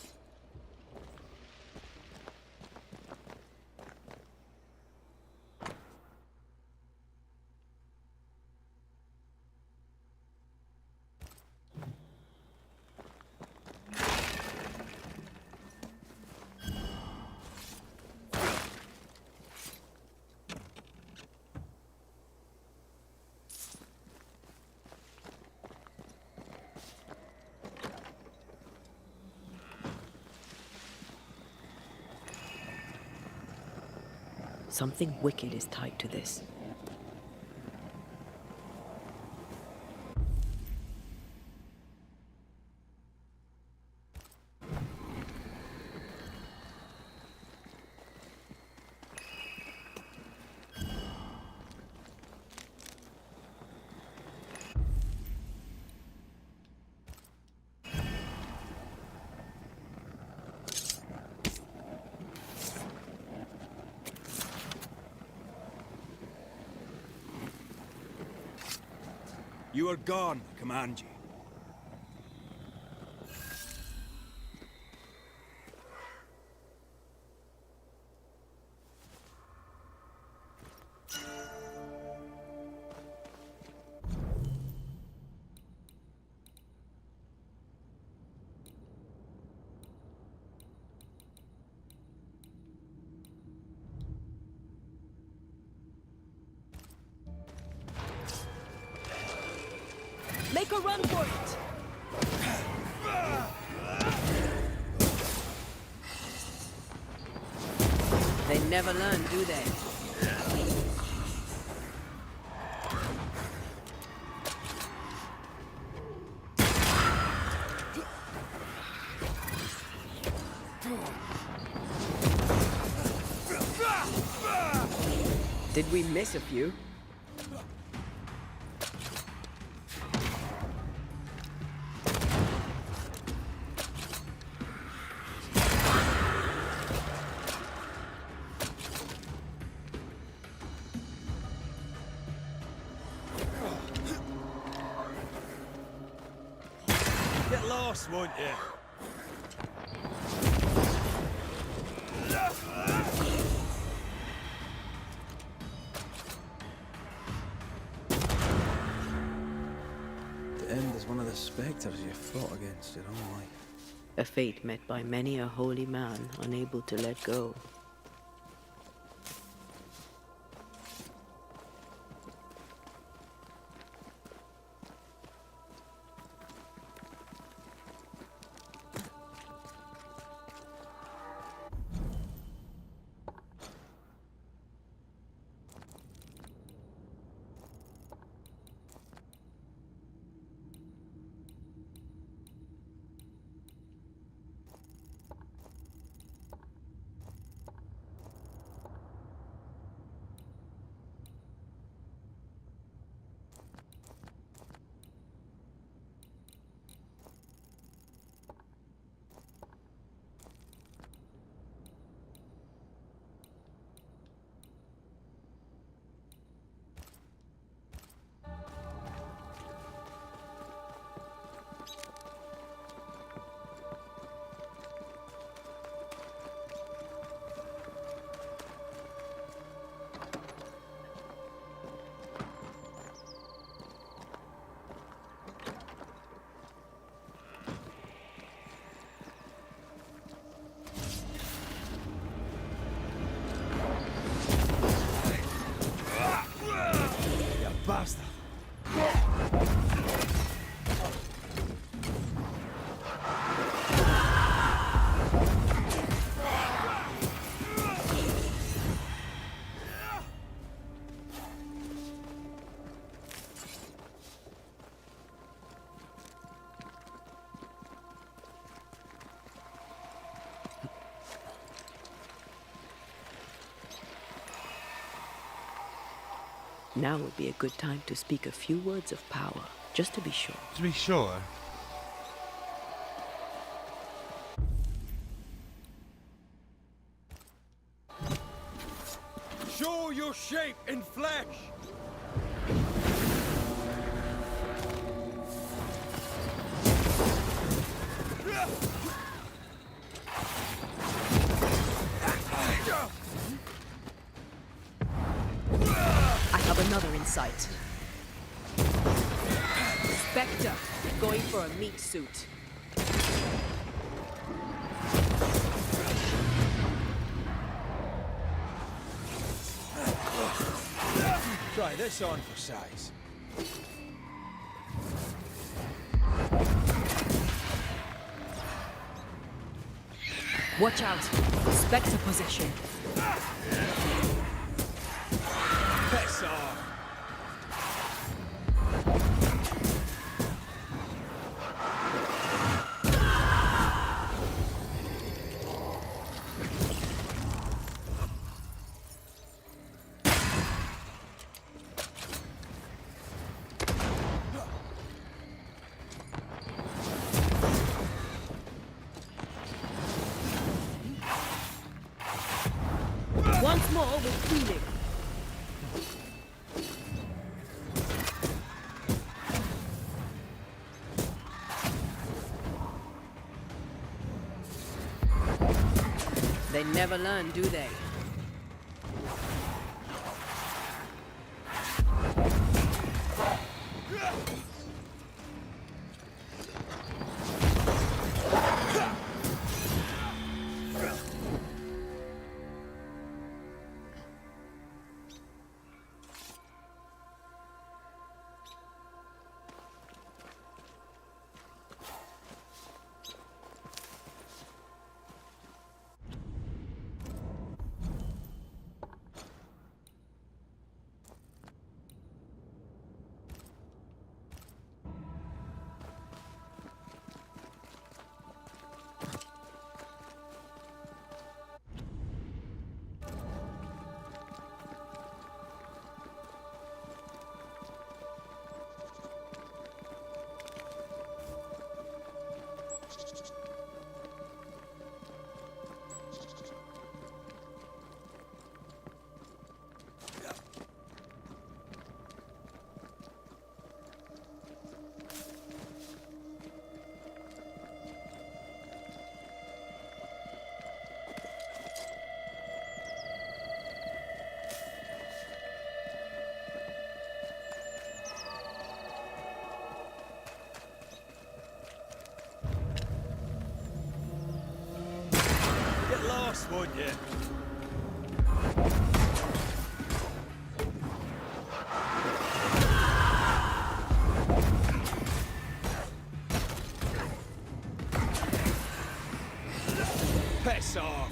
Something wicked is tied to this. You are gone, I command you. Make a run for it! They never learn, do they? Did we miss a few? Get lost, won't you? To end as one of the spectres you fought against your own life. A fate met by many a holy man unable to let go. Bastard. Now would be a good time to speak a few words of power, just to be sure. To be sure. Show Show your shape in flesh! I have another insight. Spectre, going for a meat suit. Try this on for size. Watch out! Spectre possession. Piss off! Once more with feeling. They never learn, do they? Get lost, won't you? Piss off!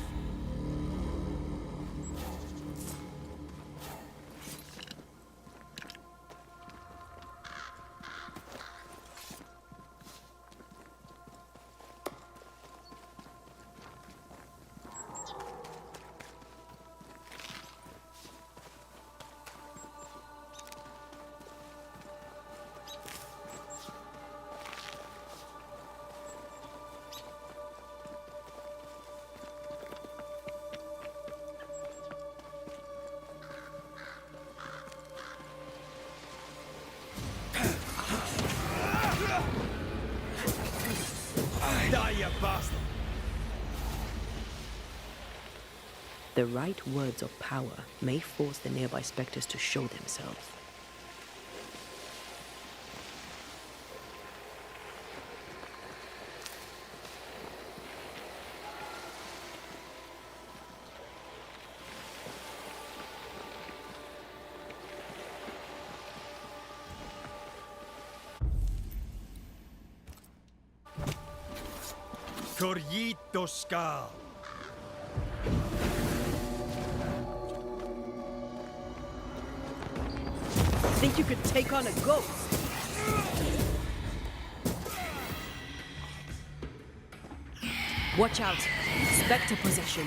Die, you bastard! The right words of power may force the nearby specters to show themselves. Corrito Skal. Think you could take on a ghost? Watch out! Spectre possession.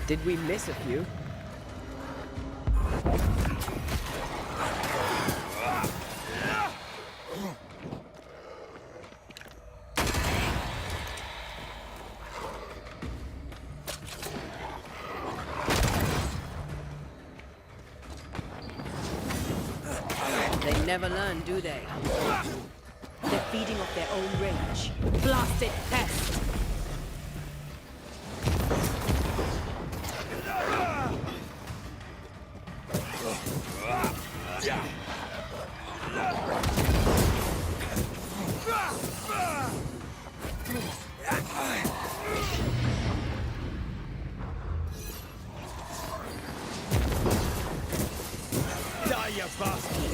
Did we miss a few? They never learn, do they? They're feeding off their own rage. Blasted pest! Die, you bastard!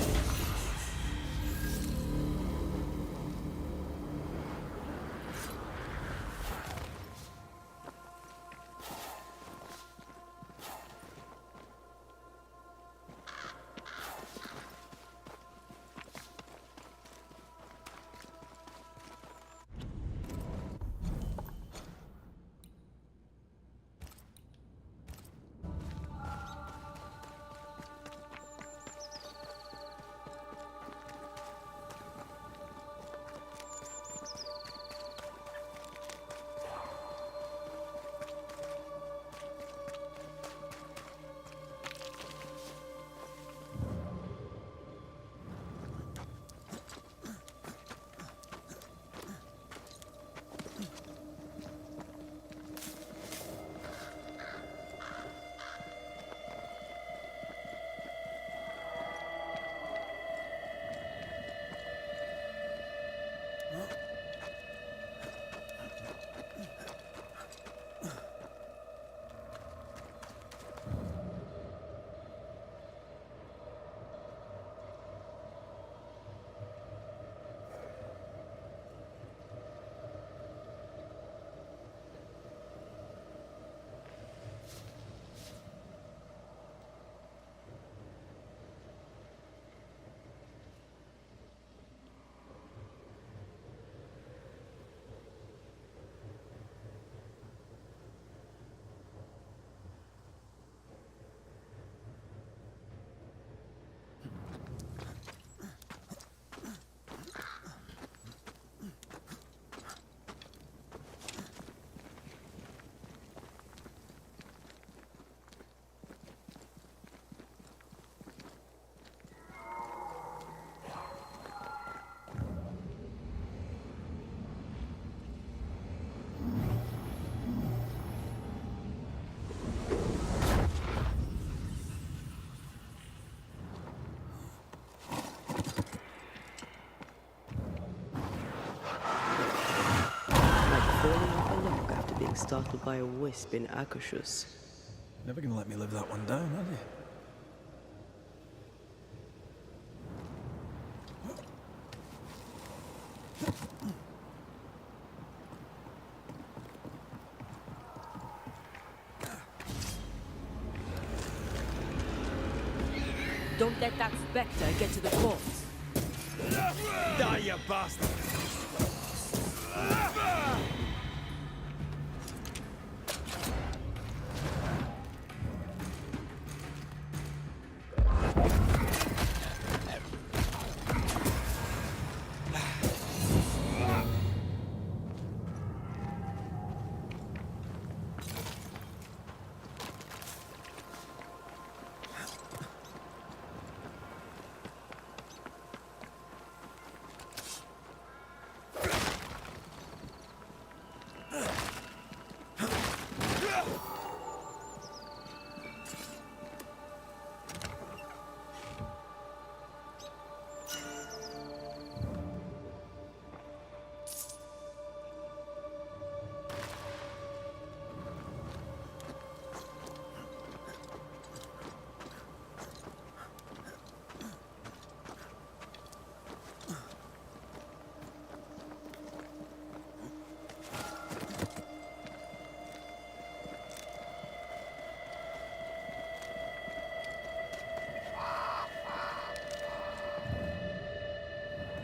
Falling off a log after being startled by a wisp in Akershus. Never gonna let me live that one down, are you? Don't let that spectre get to the corpse. Die, you bastard!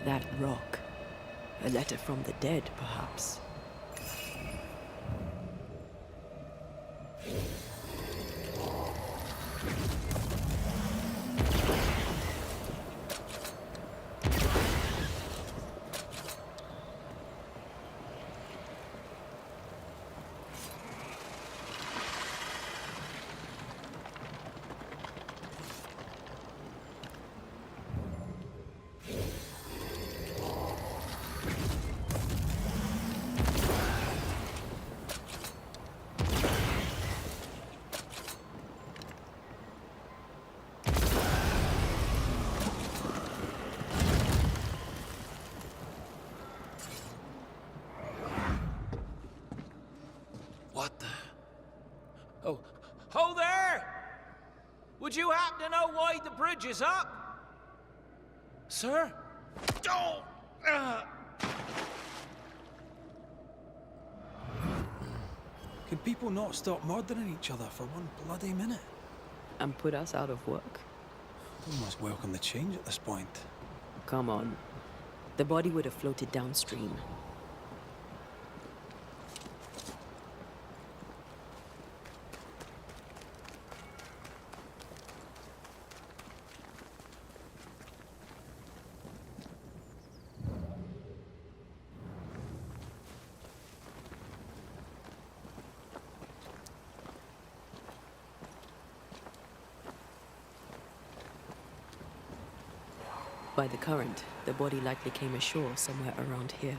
That rock. A letter from the dead, perhaps. Would you happen to know why the bridge is up? Sir? Oh! Can people not stop murdering each other for one bloody minute? And put us out of work? Almost welcome the change at this point. Come on. The body would have floated downstream. By the current, the body likely came ashore somewhere around here.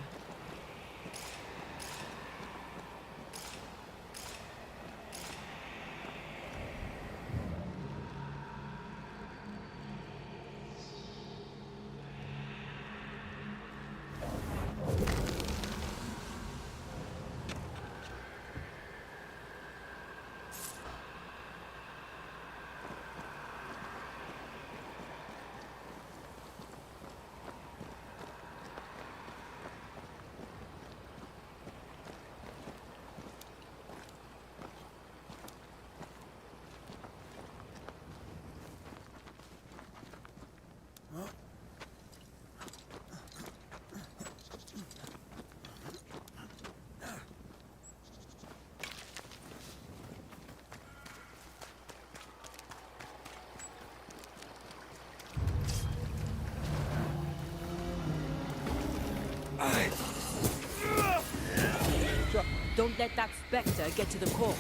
Don't let that specter get to the corpse.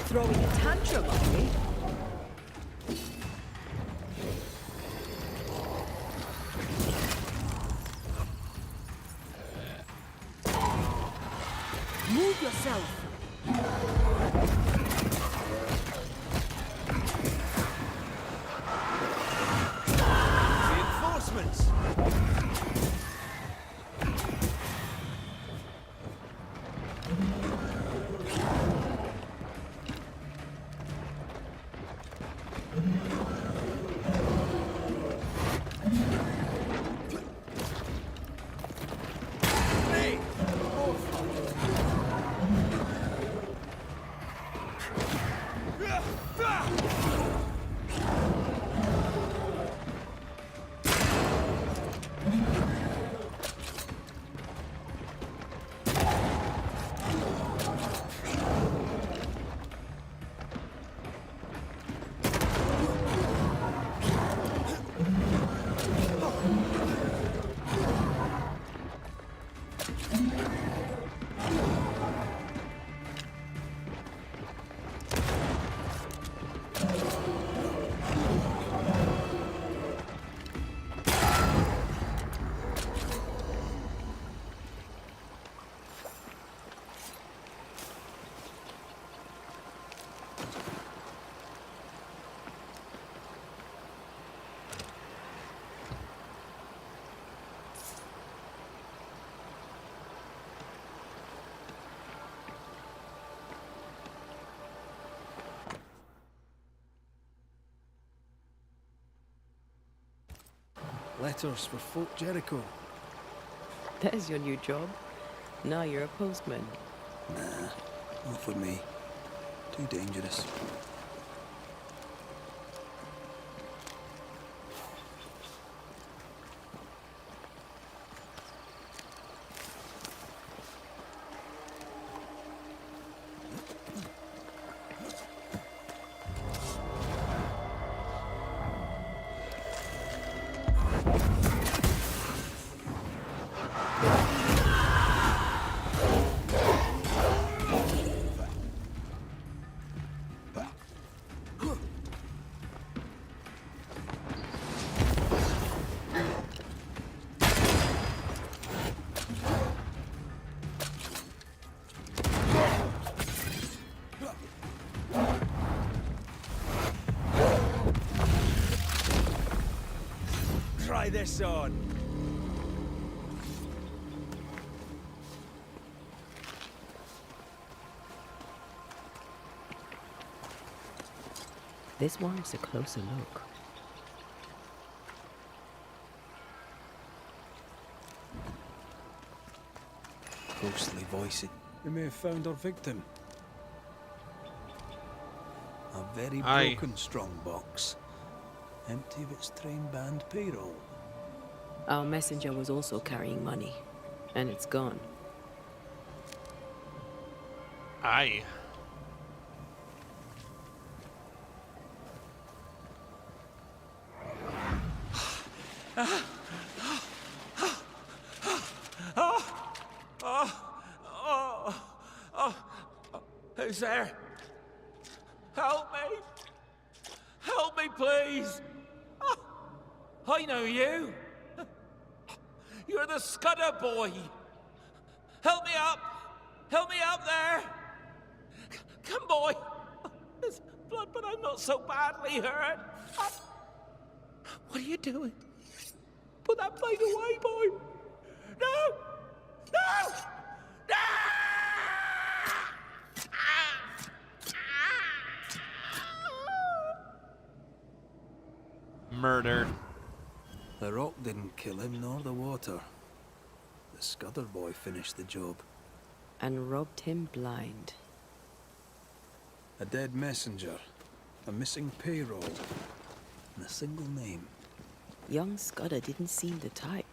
Throwing a tantrum, are we? Move yourself! Reinforcements! Letters for Fort Jericho. There's your new job. Now you're a postman. Nah, not for me. Too dangerous. try this on. This warrants a closer look. Ghostly voices. They may have found our victim. A very broken strongbox. Empty of its train band payroll. Our messenger was also carrying money, and it's gone. Aye. Who's there? Help me! Help me, please! Oh, I know you! You're the Scudder boy! Help me up! Help me up there! Come, boy! There's blood, but I'm not so badly hurt. What are you doing? Put that blade away, boy! No! No! No! Murdered. The rock didn't kill him, nor the water. The Scudder boy finished the job. And robbed him blind. A dead messenger, a missing payroll, and a single name. Young Scudder didn't seem the type.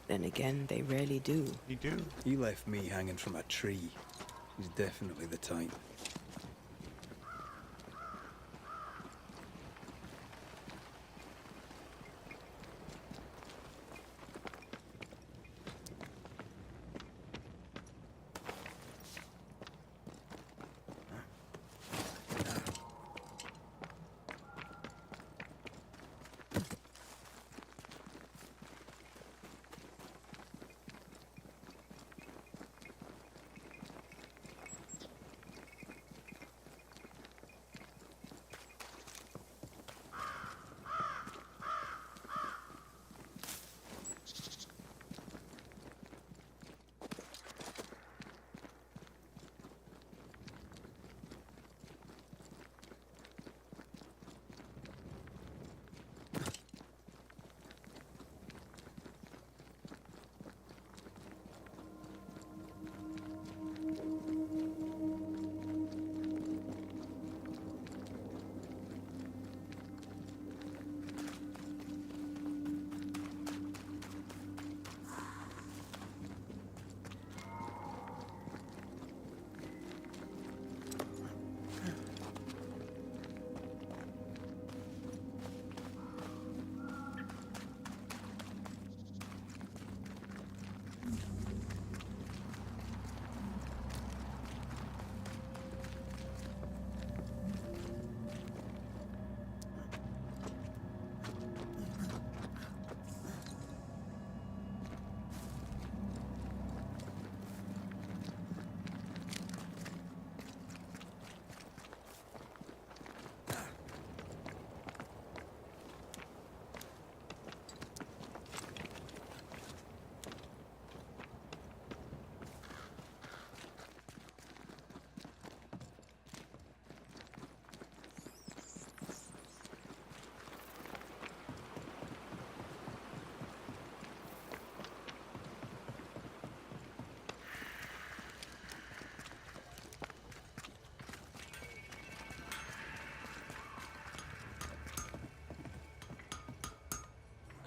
Then again, they rarely do. You do? He left me hanging from a tree. He's definitely the type.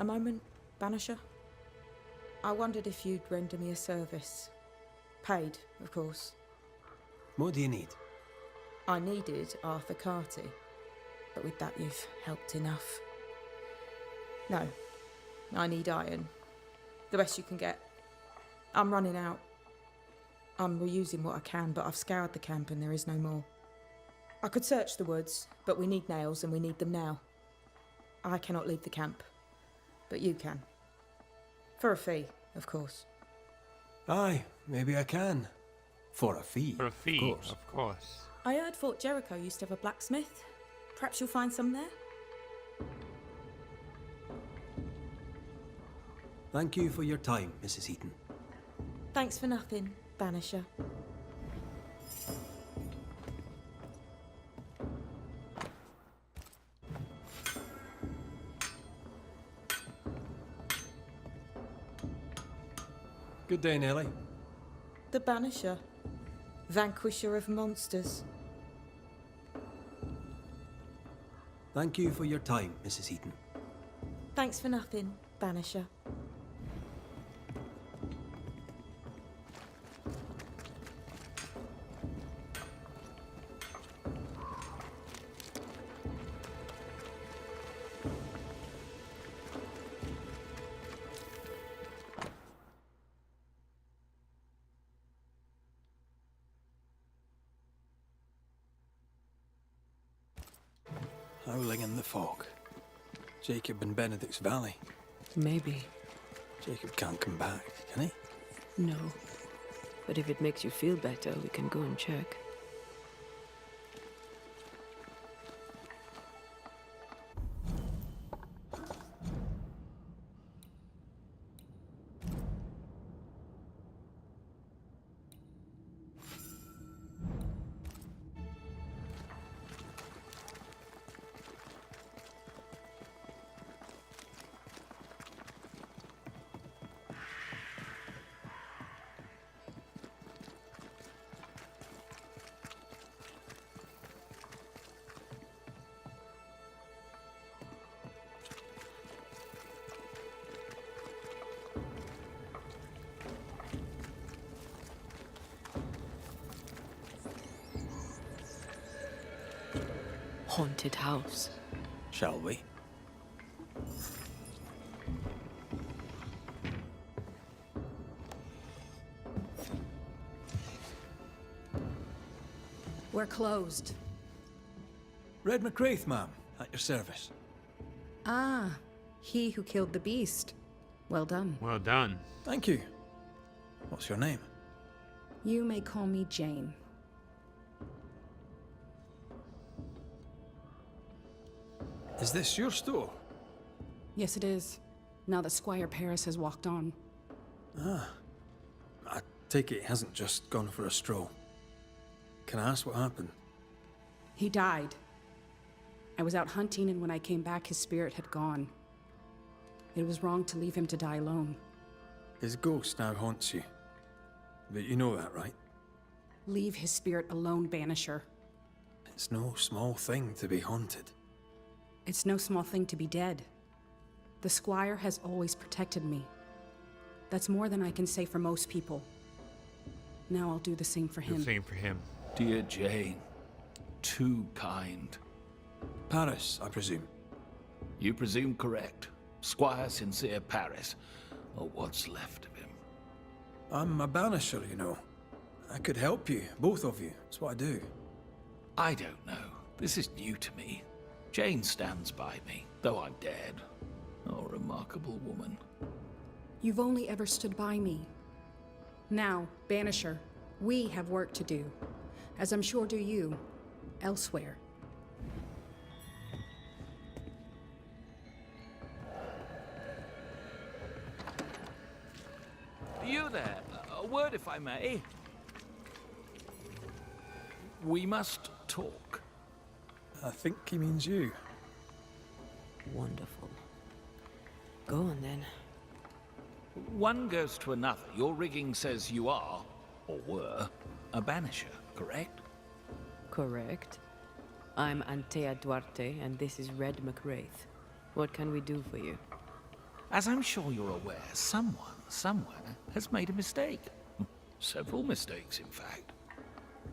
A moment, Banisher. I wondered if you'd render me a service. Paid, of course. What do you need? I needed Arthur Carty, but with that you've helped enough. No, I need iron. The best you can get. I'm running out. I'm reusing what I can, but I've scoured the camp and there is no more. I could search the woods, but we need nails and we need them now. I cannot leave the camp, but you can. For a fee, of course. Aye, maybe I can. For a fee. For a fee, of course. I heard Fort Jericho used to have a blacksmith. Perhaps you'll find some there? Thank you for your time, Mrs. Eaton. Thanks for nothing, Banisher. Good day, Nellie. The Banisher. Vanquisher of monsters. Thank you for your time, Mrs. Eaton. Thanks for nothing, Banisher. Howling in the fog. Jacob and Benedict's Valley. Maybe. Jacob can't come back, can he? No. But if it makes you feel better, we can go and check. Haunted house. Shall we? We're closed. Red McCraith, ma'am, at your service. Ah, he who killed the beast. Well done. Well done. Thank you. What's your name? You may call me Jane. Is this your store? Yes, it is. Now that Squire Paris has walked on. Ah. I take it he hasn't just gone for a stroll. Can I ask what happened? He died. I was out hunting, and when I came back, his spirit had gone. It was wrong to leave him to die alone. His ghost now haunts you. But you know that, right? Leave his spirit alone, Banisher. It's no small thing to be haunted. It's no small thing to be dead. The Squire has always protected me. That's more than I can say for most people. Now I'll do the same for him. The same for him. Dear Jane, too kind. Paris, I presume. You presume correct. Squire Sincere Paris, or what's left of him. I'm a banisher, you know. I could help you, both of you. That's what I do. I don't know. This is new to me. Jane stands by me, though I'm dead. Oh, remarkable woman. You've only ever stood by me. Now, Banisher, we have work to do, as I'm sure do you, elsewhere. You there? A word, if I may. We must talk. I think he means you. Wonderful. Go on then. One goes to another. Your rigging says you are, or were, a banisher, correct? Correct. I'm Antea Duarte, and this is Red McCraith. What can we do for you? As I'm sure you're aware, someone, somewhere, has made a mistake. Several mistakes, in fact.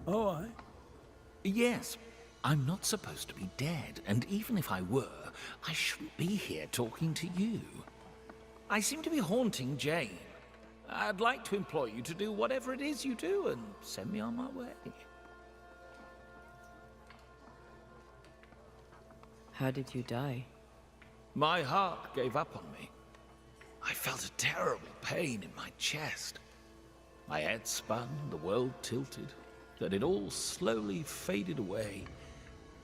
Oh, aye? Yes. I'm not supposed to be dead, and even if I were, I shouldn't be here talking to you. I seem to be haunting Jane. I'd like to employ you to do whatever it is you do and send me on my way. How did you die? My heart gave up on me. I felt a terrible pain in my chest. My head spun, the world tilted, then it all slowly faded away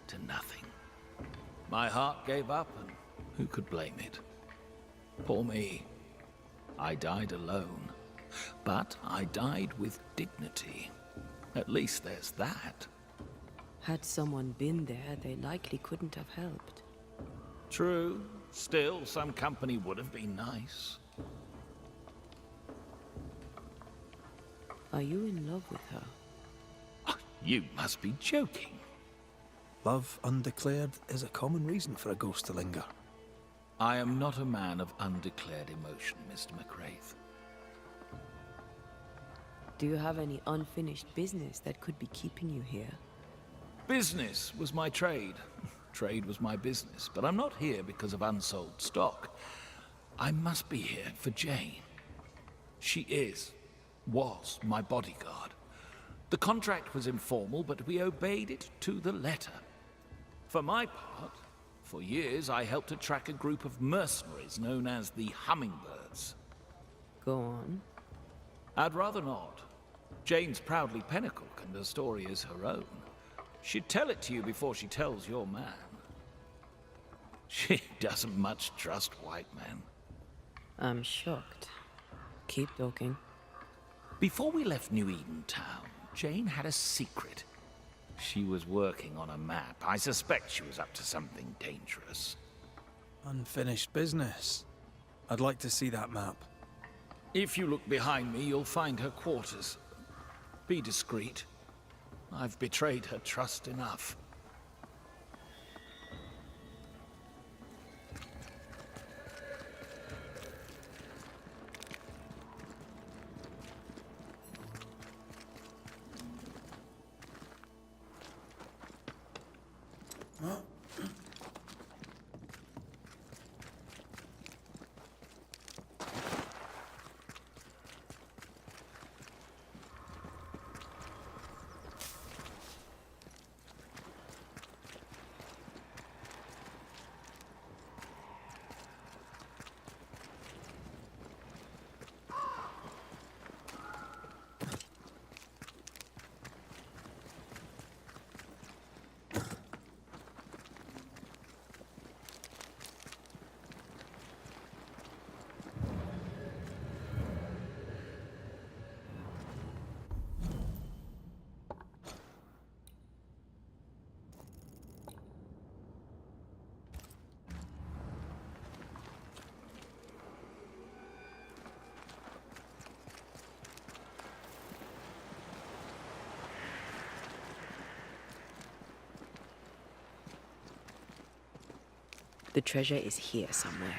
to nothing. My heart gave up, and who could blame it? Poor me. I died alone. But I died with dignity. At least there's that. Had someone been there, they likely couldn't have helped. True. Still, some company would have been nice. Are you in love with her? You must be joking. Love undeclared is a common reason for a ghost to linger. I am not a man of undeclared emotion, Mr. McWraith. Do you have any unfinished business that could be keeping you here? Business was my trade. Trade was my business. But I'm not here because of unsold stock. I must be here for Jane. She was my bodyguard. The contract was informal, but we obeyed it to the letter. For my part, for years I helped to track a group of mercenaries known as the Hummingbirds. Go on. I'd rather not. Jane's proudly Pinnacle, and the story is her own. She'd tell it to you before she tells your man. She doesn't much trust white men. I'm shocked. Keep talking. Before we left New Eden Town, Jane had a secret. She was working on a map. I suspect she was up to something dangerous. Unfinished business. I'd like to see that map. If you look behind me, you'll find her quarters. Be discreet. I've betrayed her trust enough. The treasure is here somewhere.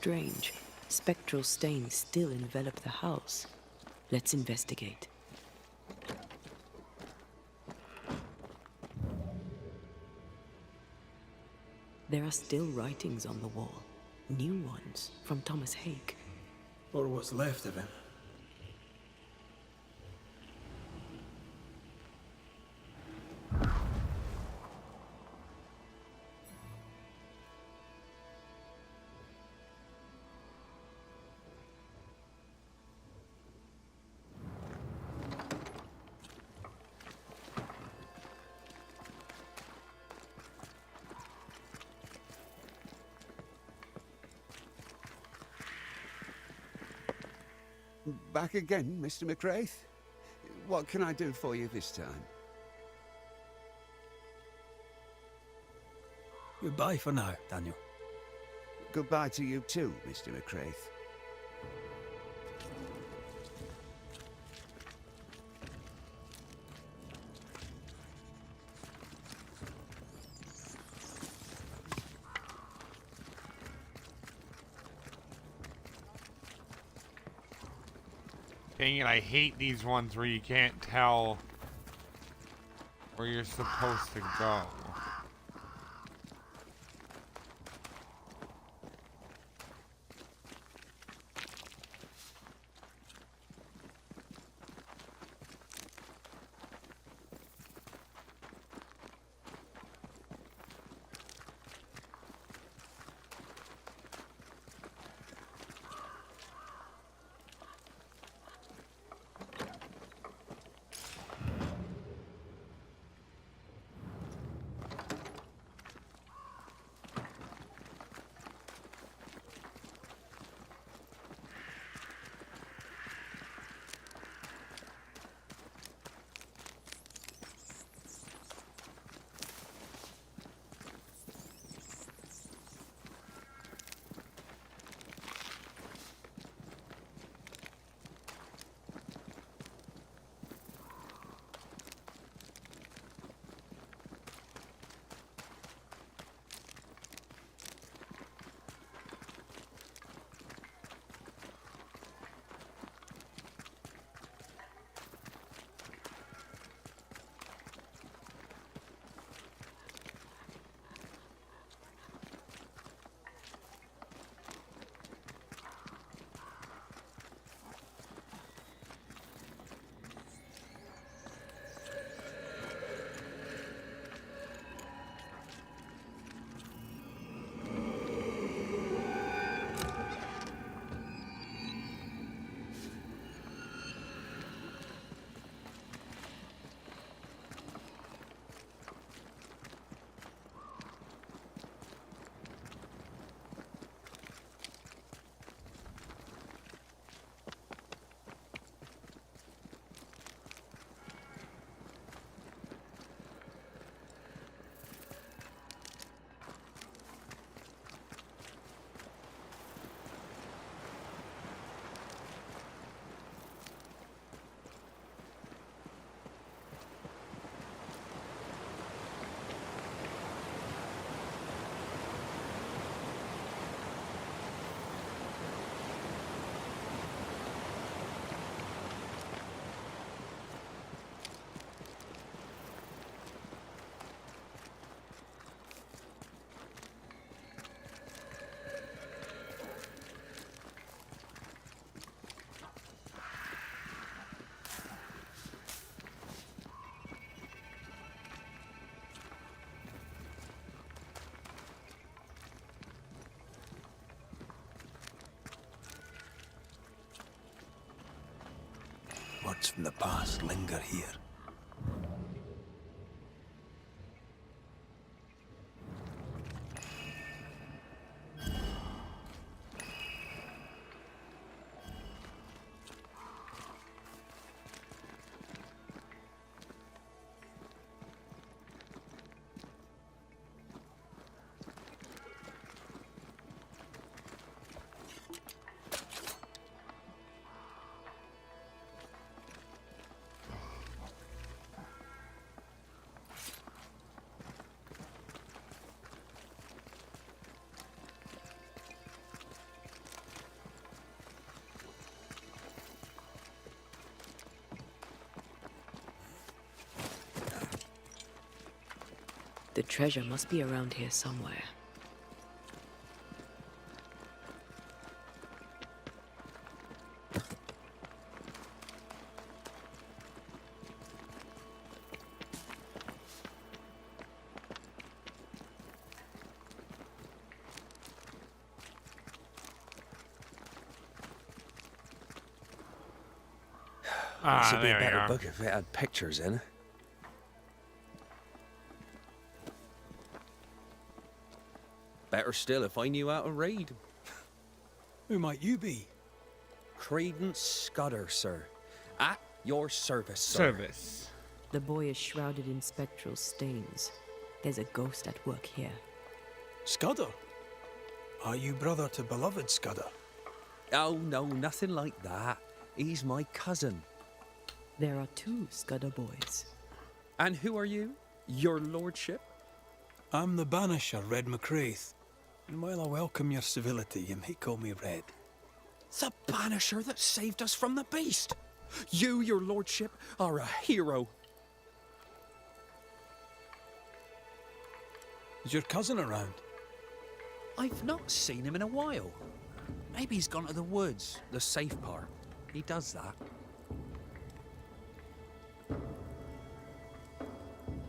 Strange. Spectral stains still envelop the house. Let's investigate. There are still writings on the wall. New ones from Thomas Hake. Or what's left of him. back again, Mr. McCraith. What can I do for you this time? Goodbye for now, Daniel. Goodbye to you too, Mr. McCraith. Dang it, I hate these ones where you can't tell where you're supposed to go. Words from the past linger here. The treasure must be around here somewhere. This would be a there we better are. book if it had pictures in. Better still if I knew how to read. Who might you be? Credence Scudder, sir. At your service, sir. Service. The boy is shrouded in spectral stains. There's a ghost at work here. Scudder? Are you brother to beloved Scudder? Oh, no, nothing like that. He's my cousin. There are two Scudder boys. And who are you? Your lordship? I'm the banisher, Red McCraith. And while I welcome your civility, you may call me Red. The banisher that saved us from the beast. You, your lordship, are a hero. Is your cousin around? I've not seen him in a while. Maybe he's gone to the woods, the safe part. He does that.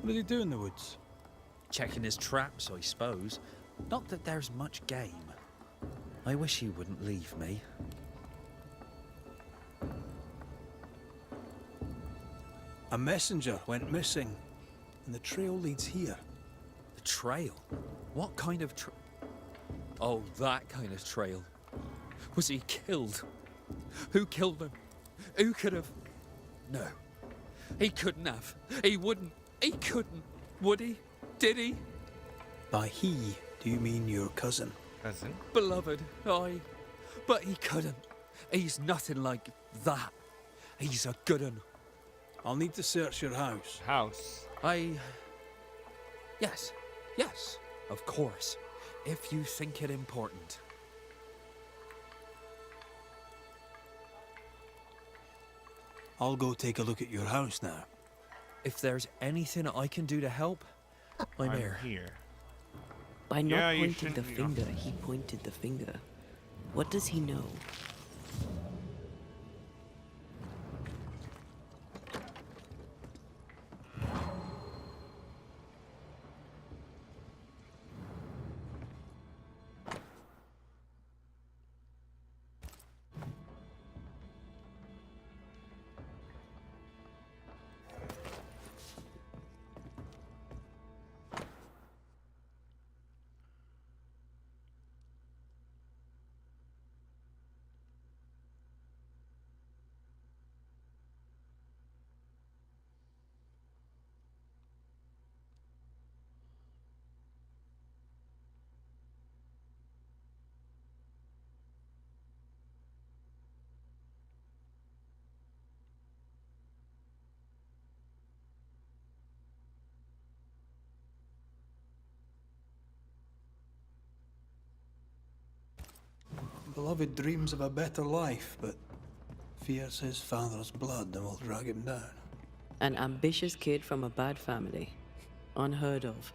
What did he do in the woods? Checking his traps, I suppose. Not that there's much game. I wish he wouldn't leave me. A messenger went missing, and the trail leads here. The trail? What kind of trail? Oh, that kind of trail. Was he killed? Who killed him? Who could have? No. He couldn't have. He wouldn't. He couldn't. Would he? Did he? By he, do you mean your cousin? Cousin? Beloved, aye. But he couldn't. He's nothing like that. He's a good un. I'll need to search your house. House. Yes. Yes. Of course. If you think it important. I'll go take a look at your house now. If there's anything I can do to help, I'm here. By not Yeah, you pointing the shouldn't, you know. finger, he pointed the finger. What does he know? Beloved dreams of a better life, but fears his father's blood and will drag him down. An ambitious kid from a bad family. Unheard of.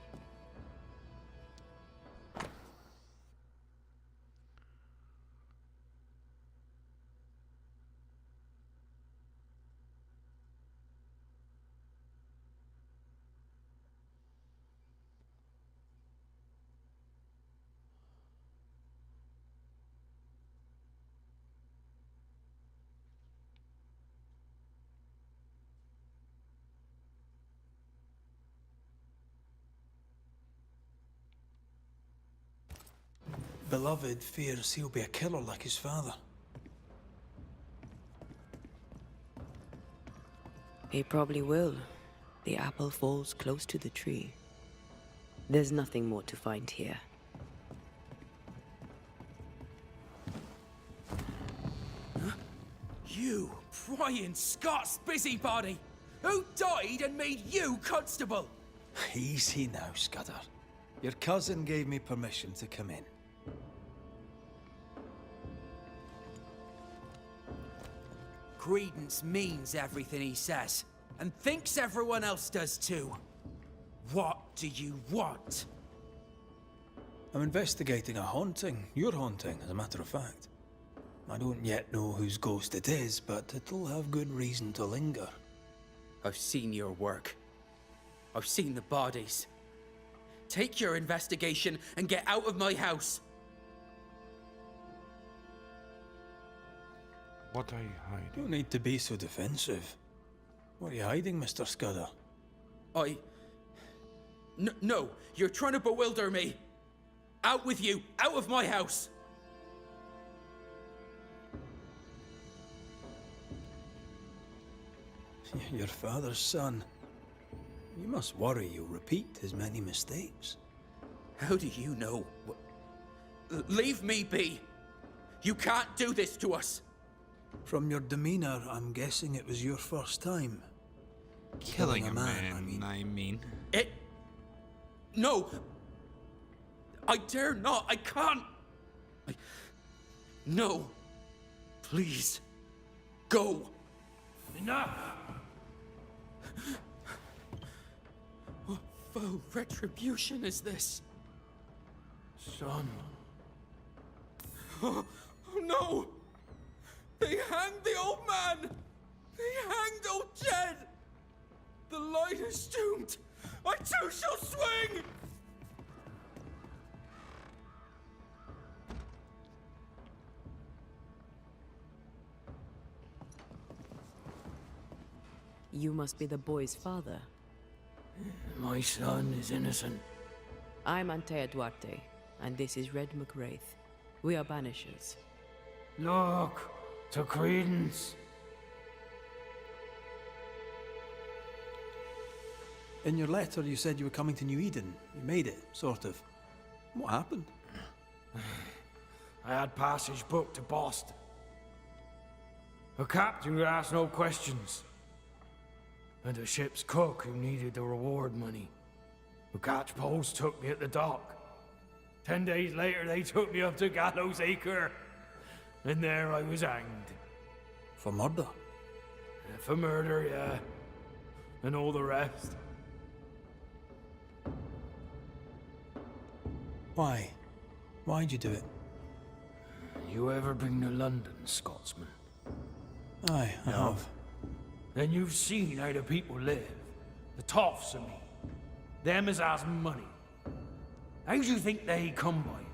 Beloved fears he'll be a killer like his father. He probably will. The apple falls close to the tree. There's nothing more to find here. You, Brian Scott's busybody! Who died and made you constable? Easy now, Scudder. Your cousin gave me permission to come in. Credence means everything he says, and thinks everyone else does too. What do you want? I'm investigating a haunting. Your haunting, as a matter of fact. I don't yet know whose ghost it is, but it'll have good reason to linger. I've seen your work. I've seen the bodies. Take your investigation and get out of my house. What are you hiding? You don't need to be so defensive. What are you hiding, Mr. Scudder? No, you're trying to bewilder me. Out with you, out of my house. Your father's son. You must worry you'll repeat his many mistakes. How do you know? Leave me be! You can't do this to us! From your demeanor, I'm guessing it was your first time. Killing a man, I mean. No! I dare not! I can't! No! Please! Go! Enough! What foul retribution is this? Son. Oh no! They hanged the old man! They hanged old Jed! The light is doomed! I too shall swing! You must be the boy's father. My son is innocent. I'm Antea Duarte, and this is Red McWraith. We are banishers. Look, to Credence. In your letter, you said you were coming to New Eden. You made it, sort of. What happened? I had passage booked to Boston. The captain would ask no questions. And the ship's cook who needed the reward money. The catchpoles took me at the dock. 10 days later, they took me up to Gallows Acre. And there I was hanged. For murder? For murder, yeah. And all the rest. Why? Why'd you do it? You ever been to London, Scotsman? Aye, I have. Then you've seen how the people live. The toffs, I mean. Them as has money. How do you think they come by?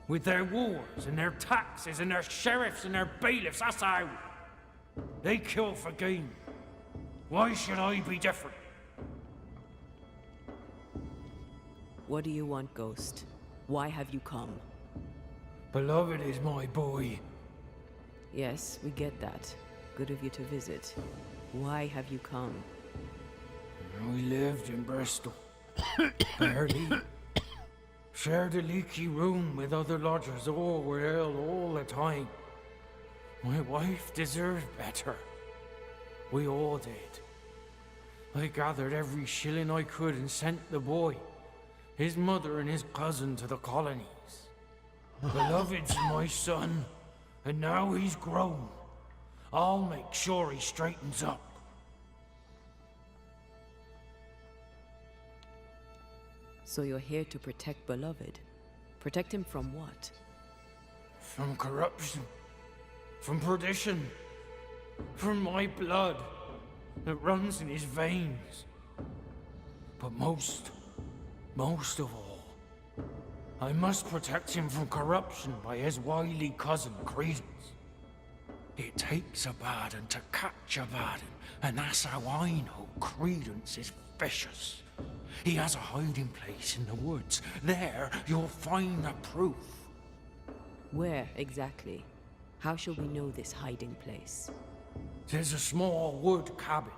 With their wars, and their taxes, and their sheriffs, and their bailiffs, that's how. They kill for gain. Why should I be different? What do you want, Ghost? Why have you come? Beloved is my boy. Yes, we get that. Good of you to visit. Why have you come? We lived in Bristol. Barely. Shared a leaky room with other lodgers. All were ill all the time. My wife deserved better. We all did. I gathered every shilling I could and sent the boy, his mother and his cousin to the colonies. Beloved's my son, and now he's grown. I'll make sure he straightens up. So you're here to protect Beloved? Protect him from what? From corruption. From perdition. From my blood that runs in his veins. But most of all, I must protect him from corruption by his wily cousin, Credence. It takes a bad un to catch a bad un, and that's how I know Credence is vicious. He has a hiding place in the woods. There, you'll find the proof. Where, exactly? How shall we know this hiding place? There's a small wood cabin,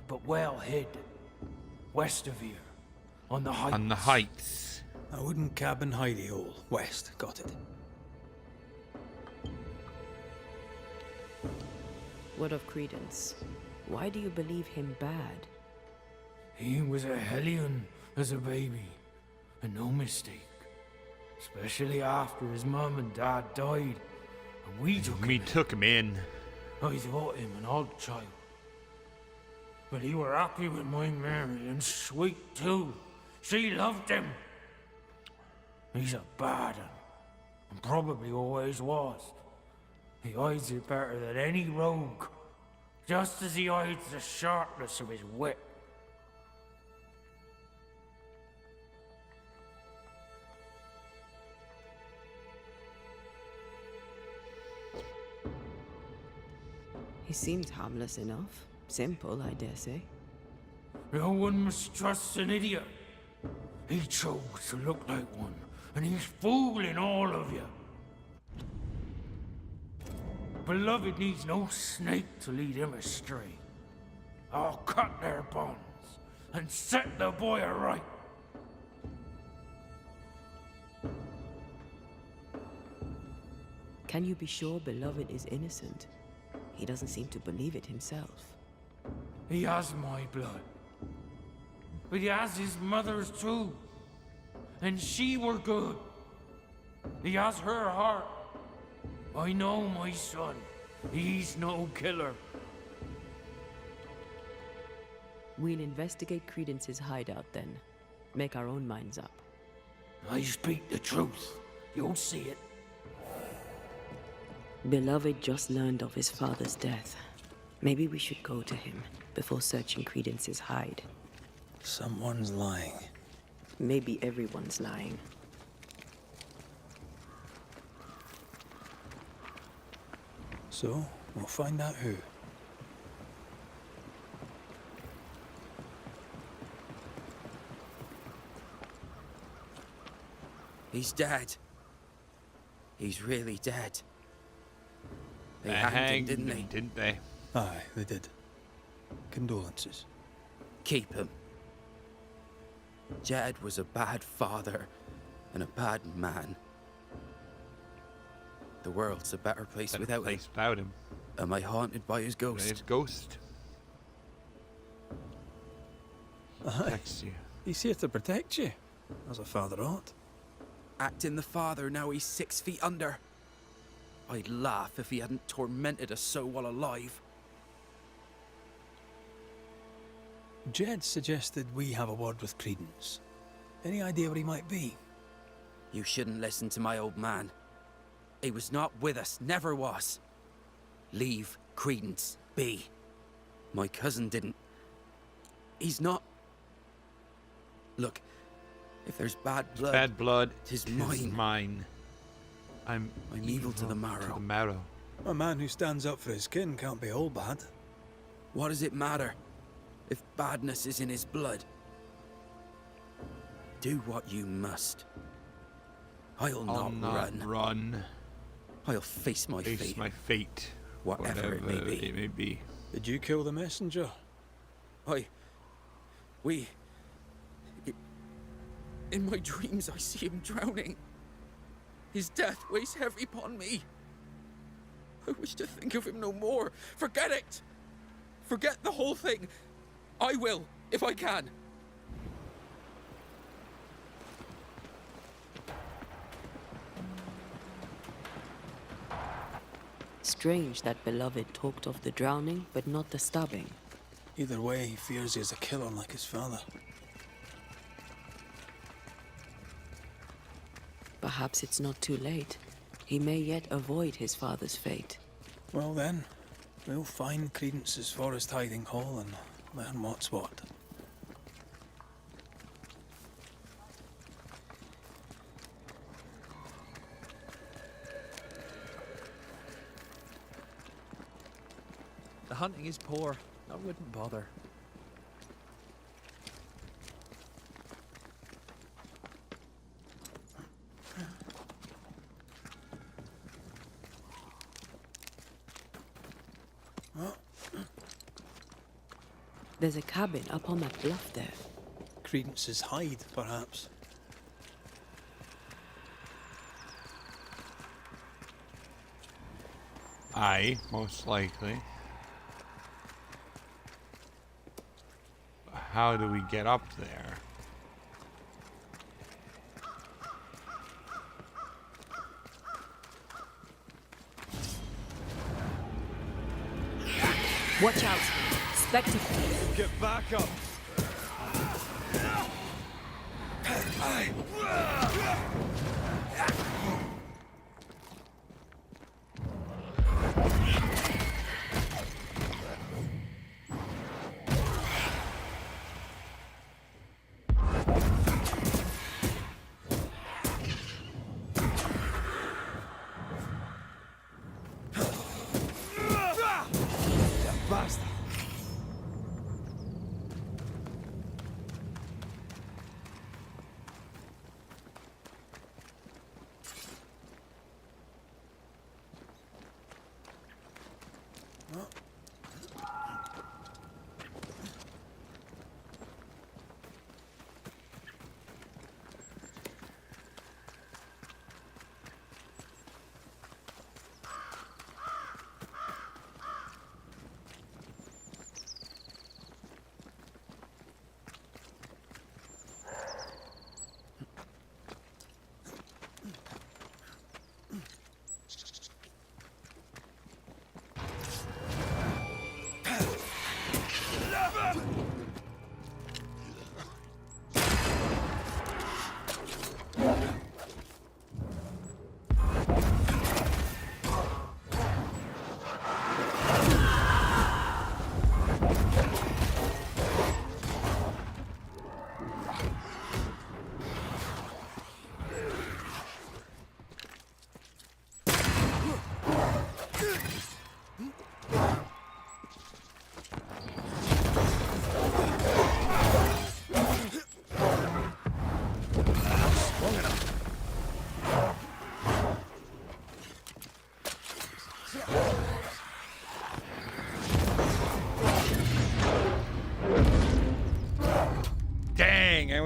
but well hid. West of here, on the heights. On the heights. A wooden cabin hidey hole. West, got it. What of Credence? Why do you believe him bad? He was a hellion as a baby, and no mistake. Especially after his mum and dad died, and we took him in. I thought him an odd child. But he were happy with my Mary, and sweet too. She loved him. He's a bad un, and probably always was. He hides it better than any rogue, just as he hides the sharpness of his wit. He seems harmless enough. Simple, I dare say. No one must trust an idiot. He chose to look like one, and he's fooling all of you. Beloved needs no snake to lead him astray. I'll cut their bonds and set the boy aright. Can you be sure Beloved is innocent? He doesn't seem to believe it himself. He has my blood. But he has his mother's too. And she were good. He has her heart. I know my son. He's no killer. We'll investigate Credence's hideout then. Make our own minds up. I speak the truth. You'll see it. Beloved just learned of his father's death. Maybe we should go to him before searching Credence's hide. Someone's lying. Maybe everyone's lying. So, we'll find out who. He's dead. He's really dead. They They hanged him, didn't they? Aye, they did. Condolences. Keep him. Jed was a bad father and a bad man. The world's a better place without him. Without him. Am I haunted by his ghost? His ghost. Protects you. He's here to protect you, as a father ought. Acting the father, now he's 6 feet under. I'd laugh if he hadn't tormented us so while alive. Jed suggested we have a word with Credence. Any idea where he might be? You shouldn't listen to my old man. He was not with us, never was. Leave Credence be. My cousin didn't. He's not. Look, if there's bad blood, tis mine. I'm evil to the marrow. A man who stands up for his kin can't be all bad. What does it matter if badness is in his blood? Do what you must. I'll not run. I'll face my fate. Whatever it may be. Did you kill the messenger? In my dreams, I see him drowning. His death weighs heavy upon me. I wish to think of him no more. Forget it! Forget the whole thing. I will, if I can. Strange that Beloved talked of the drowning, but not the stabbing. Either way, he fears he is a killer like his father. Perhaps it's not too late. He may yet avoid his father's fate. Well then, we'll find Credence's forest hiding hole and learn what's what. The hunting is poor. I wouldn't bother. There's a cabin up on that bluff there. Credence's hide, perhaps. Aye, most likely. How do we get up there? Watch out! Spectacle! Get back up! Basta!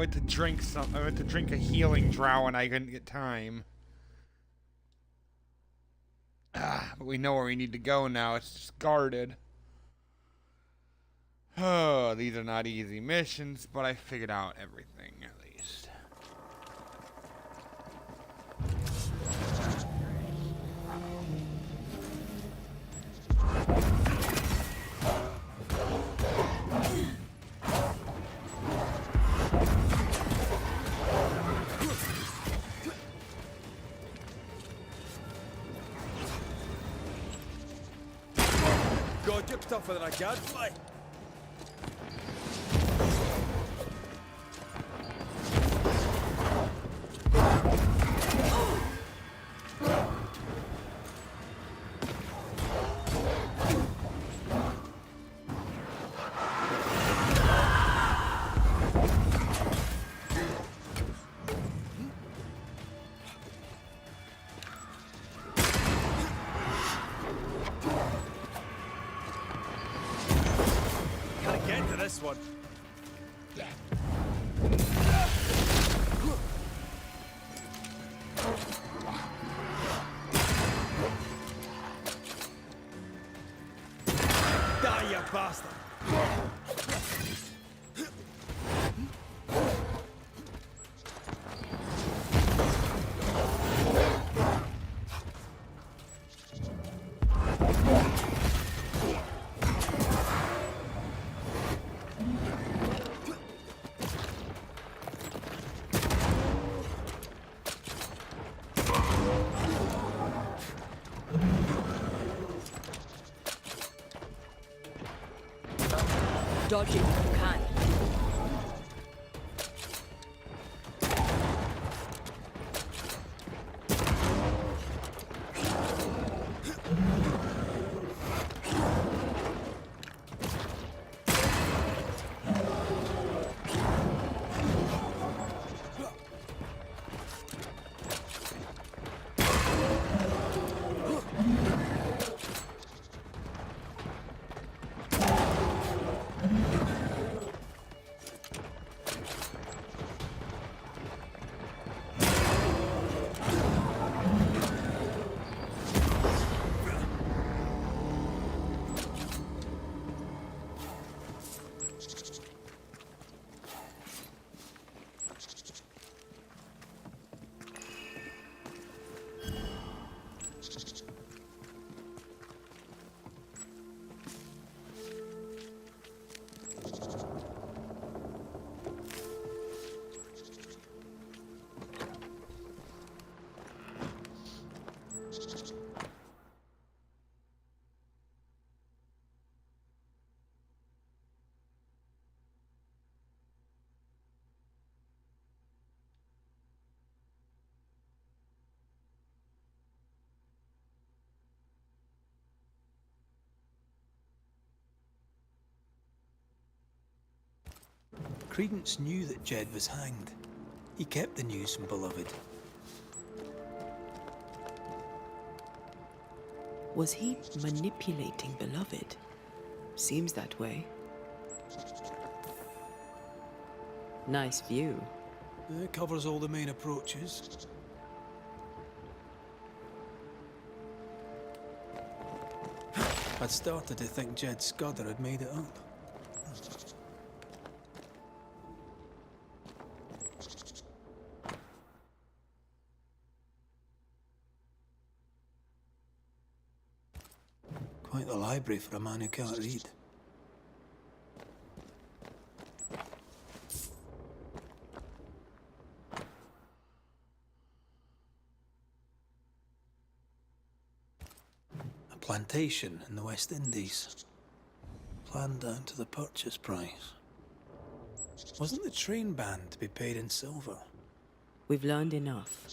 went to drink some. I went to drink a healing drow and I couldn't get time. But we know where we need to go now. It's just guarded. Oh, these are not easy missions, but I figured out everything at least. God, you're tougher than a gadfly. This one. Die, you bastard! Dodge it if you can. Credence knew that Jed was hanged. He kept the news from Beloved. Was he manipulating Beloved? Seems that way. Nice view. It covers all the main approaches. I'd started to think Jed Scudder had made it up. Quite the library for a man who can't read. A plantation in the West Indies. Planned down to the purchase price. Wasn't the train band to be paid in silver? We've learned enough.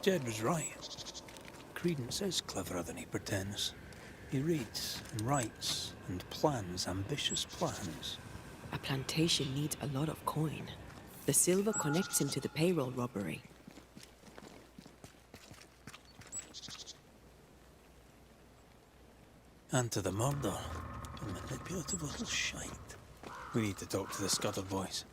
Jed was right. Credence is cleverer than he pretends. He reads and writes and plans ambitious plans. A plantation needs a lot of coin. The silver connects him to the payroll robbery. And to the murder. A manipulative little shite. We need to talk to the Scudder boys.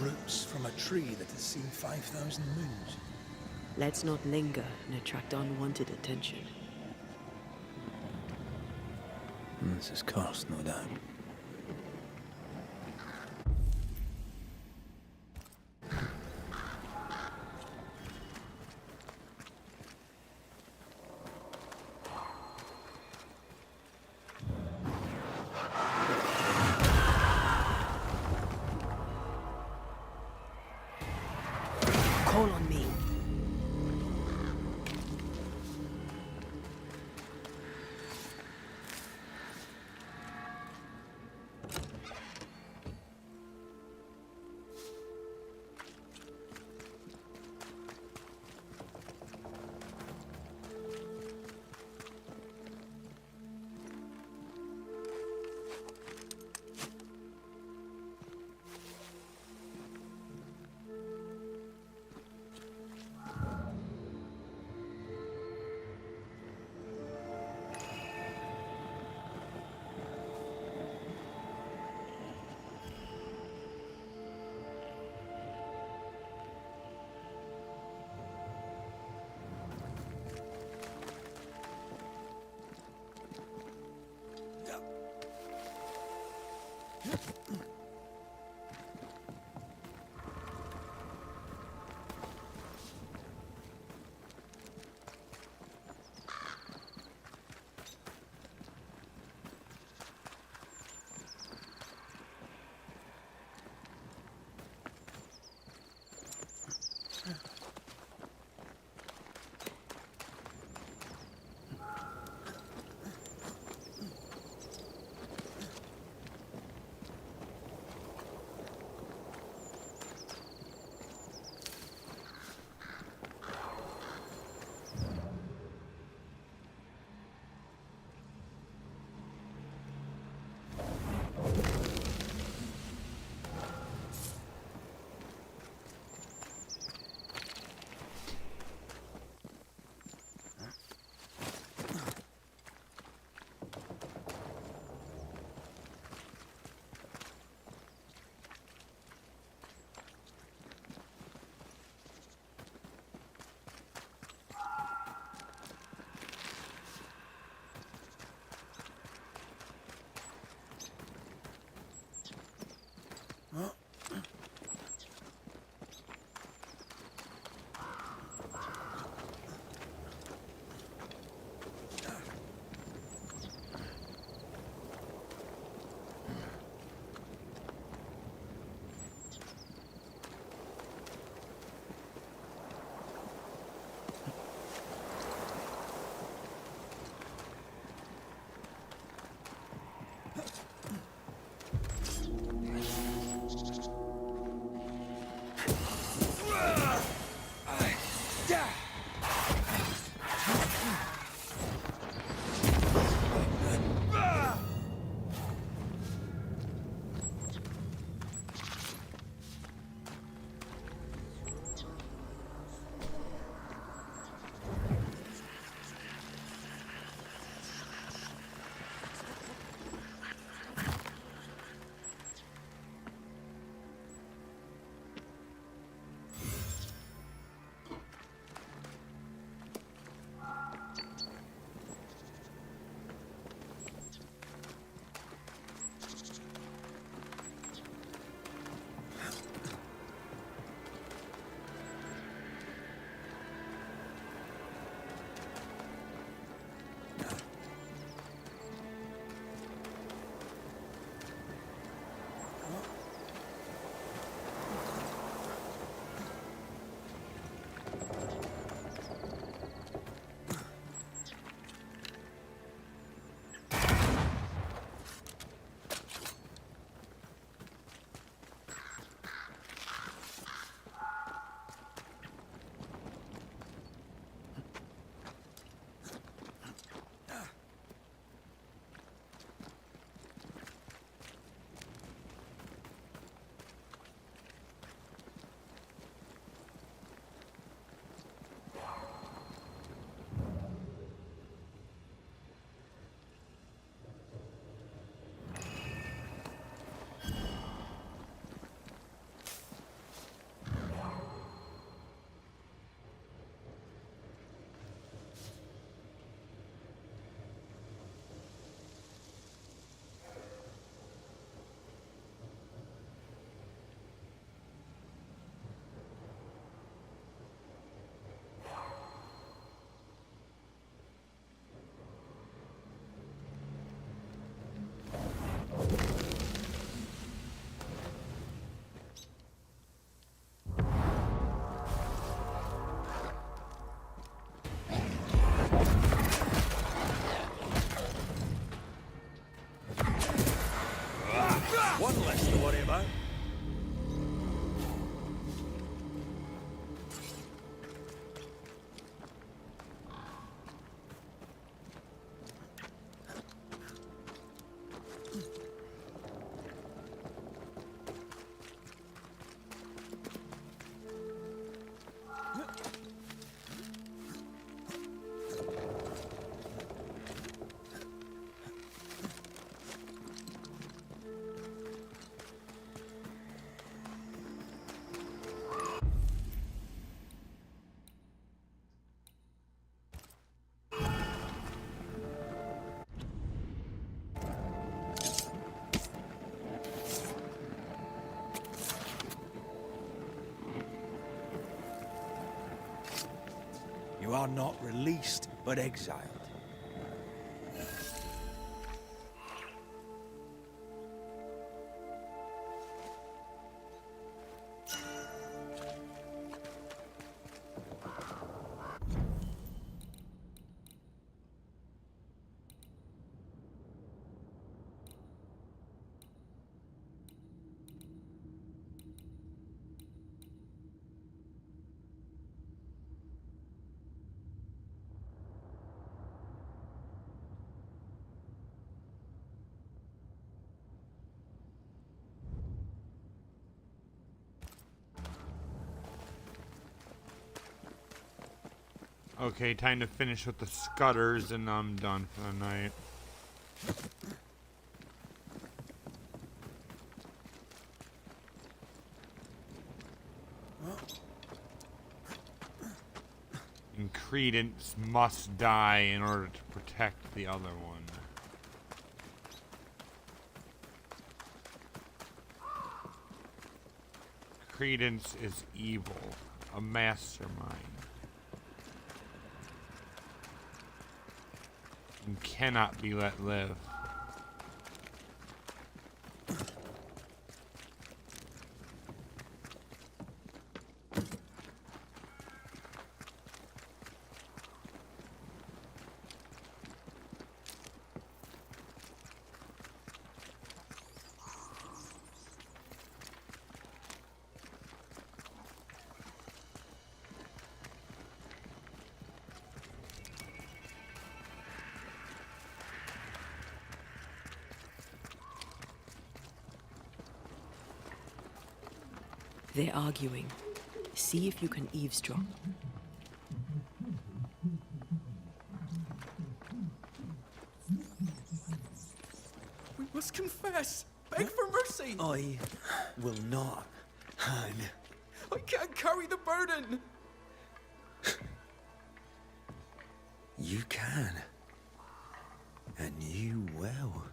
Roots from a tree that has seen 5,000 moons. Let's not linger and attract unwanted attention. This is cursed, no doubt. Call on me. One less to worry about. You are not released, but exiled. Okay, time to finish with the scutters, and I'm done for the night. And Credence must die in order to protect the other one. Credence is evil, a mastermind. And cannot be let live. They're arguing. See if you can eavesdrop. We must confess. Beg for mercy. I will not hang. I can't carry the burden. You can. And you will.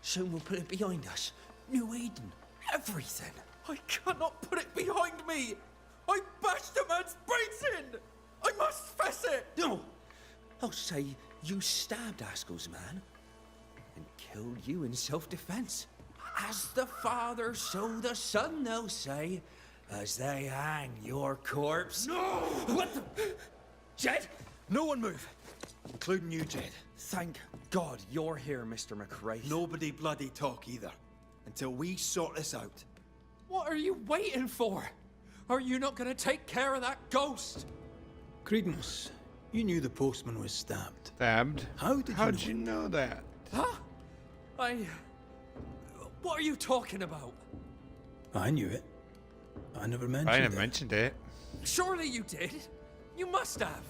Soon we'll put it behind us. New Eden. Everything. I cannot put it behind me. I bashed a man's brains in. I must face it. No. I'll say you stabbed Askell's man and killed you in self-defense. As the Father, so the Son, they'll say, as they hang your corpse. No! What the... Jed? No one move. Including you, Jed. Thank God you're here, Mr. McRae. Nobody bloody talk either. Until we sort this out. What are you waiting for? Are you not going to take care of that ghost? Credence, you knew the postman was stabbed. Stabbed? How'd you know that? Huh? What are you talking about? I knew it. I never mentioned I it. never mentioned it. Surely you did. You must have.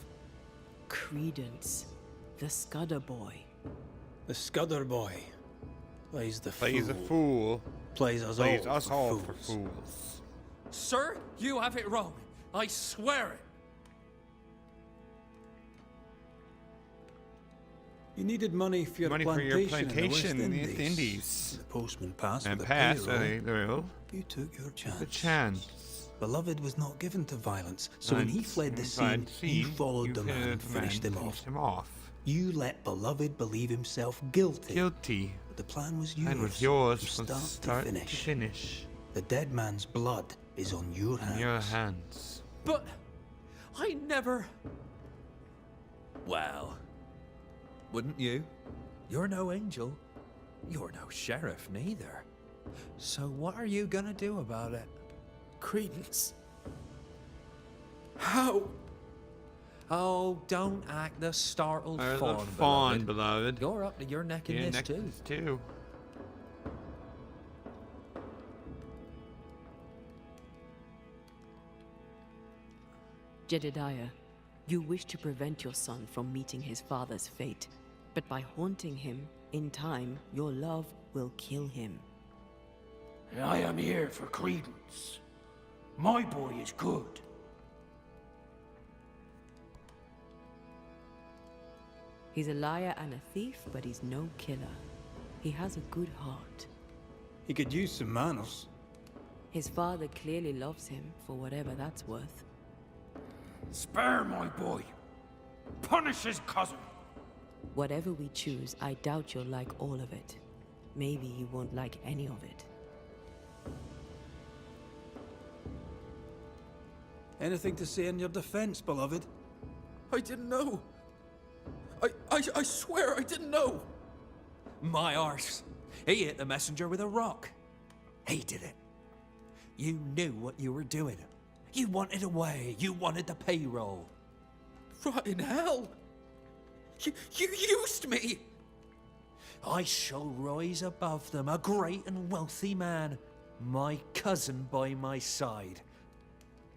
Credence, the Scudder boy. The Scudder boy plays the Plays fool. a fool. Plays us all for fools. Sir, you have it wrong. I swear it. You needed money for your plantation in the West Indies. The postman passed with a payroll. You took your chance. The chance. Beloved was not given to violence, so when he fled the scene, you followed the man and finished him off. You let Beloved believe himself guilty. But the plan was yours. And was yours from start to finish. The dead man's blood is on your hands. Your hands. But I never... Well, wouldn't you? You're no angel. You're no sheriff neither. So what are you gonna do about it? Credence. How? Oh, don't act the startled fawn, beloved. You're up to your neck in this too. Jedediah, you wish to prevent your son from meeting his father's fate, but by haunting him, in time, your love will kill him. I am here for Credence. My boy is good. He's a liar and a thief, but he's no killer. He has a good heart. He could use some manners. His father clearly loves him, for whatever that's worth. Spare my boy. Punish his cousin. Whatever we choose, I doubt you'll like all of it. Maybe you won't like any of it. Anything to say in your defense, beloved? I didn't know. I swear I didn't know. My arse. He hit the messenger with a rock. He did it. You knew what you were doing. You wanted away. You wanted the payroll. Right in hell. You used me. I shall rise above them, a great and wealthy man. My cousin by my side.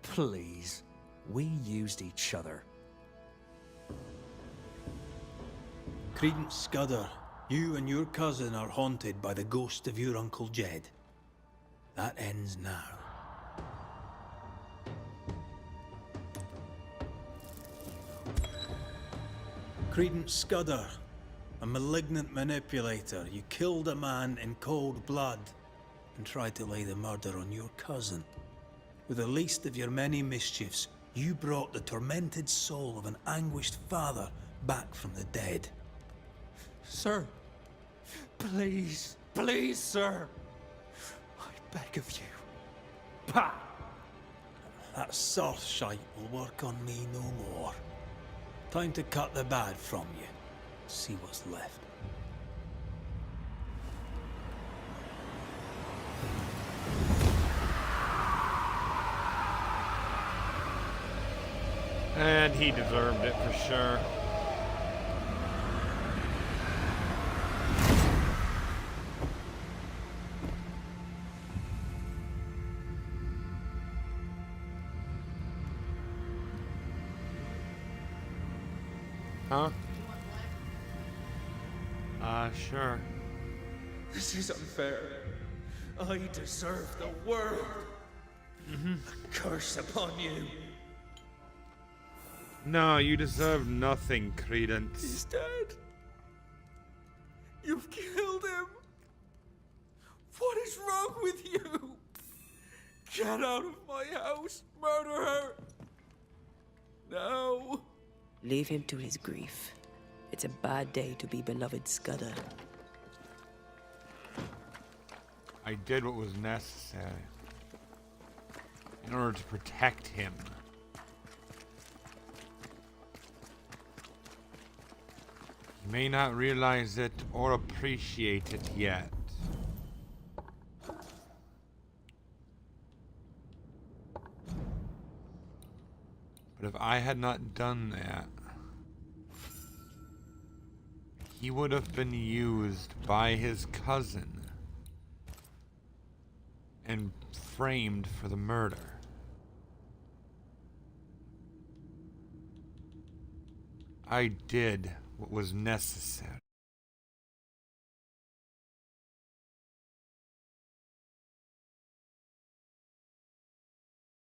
Please, we used each other. Credence Scudder, you and your cousin are haunted by the ghost of your Uncle Jed. That ends now. Credence Scudder, a malignant manipulator, you killed a man in cold blood and tried to lay the murder on your cousin. With the least of your many mischiefs, you brought the tormented soul of an anguished father back from the dead. Sir, please, sir. I beg of you. Pah! That soft shite will work on me no more. Time to cut the bad from you. See what's left. And he deserved it for sure. Huh? Sure. This is unfair. I deserve the world. A curse upon you. No, you deserve nothing, Credence. He's dead. You've killed him. What is wrong with you? Get out of my house, murderer. No. Leave him to his grief. It's a bad day to be beloved Scudder. I did what was necessary in order to protect him. You may not realize it or appreciate it yet. But if I had not done that, he would have been used by his cousin and framed for the murder. I did what was necessary.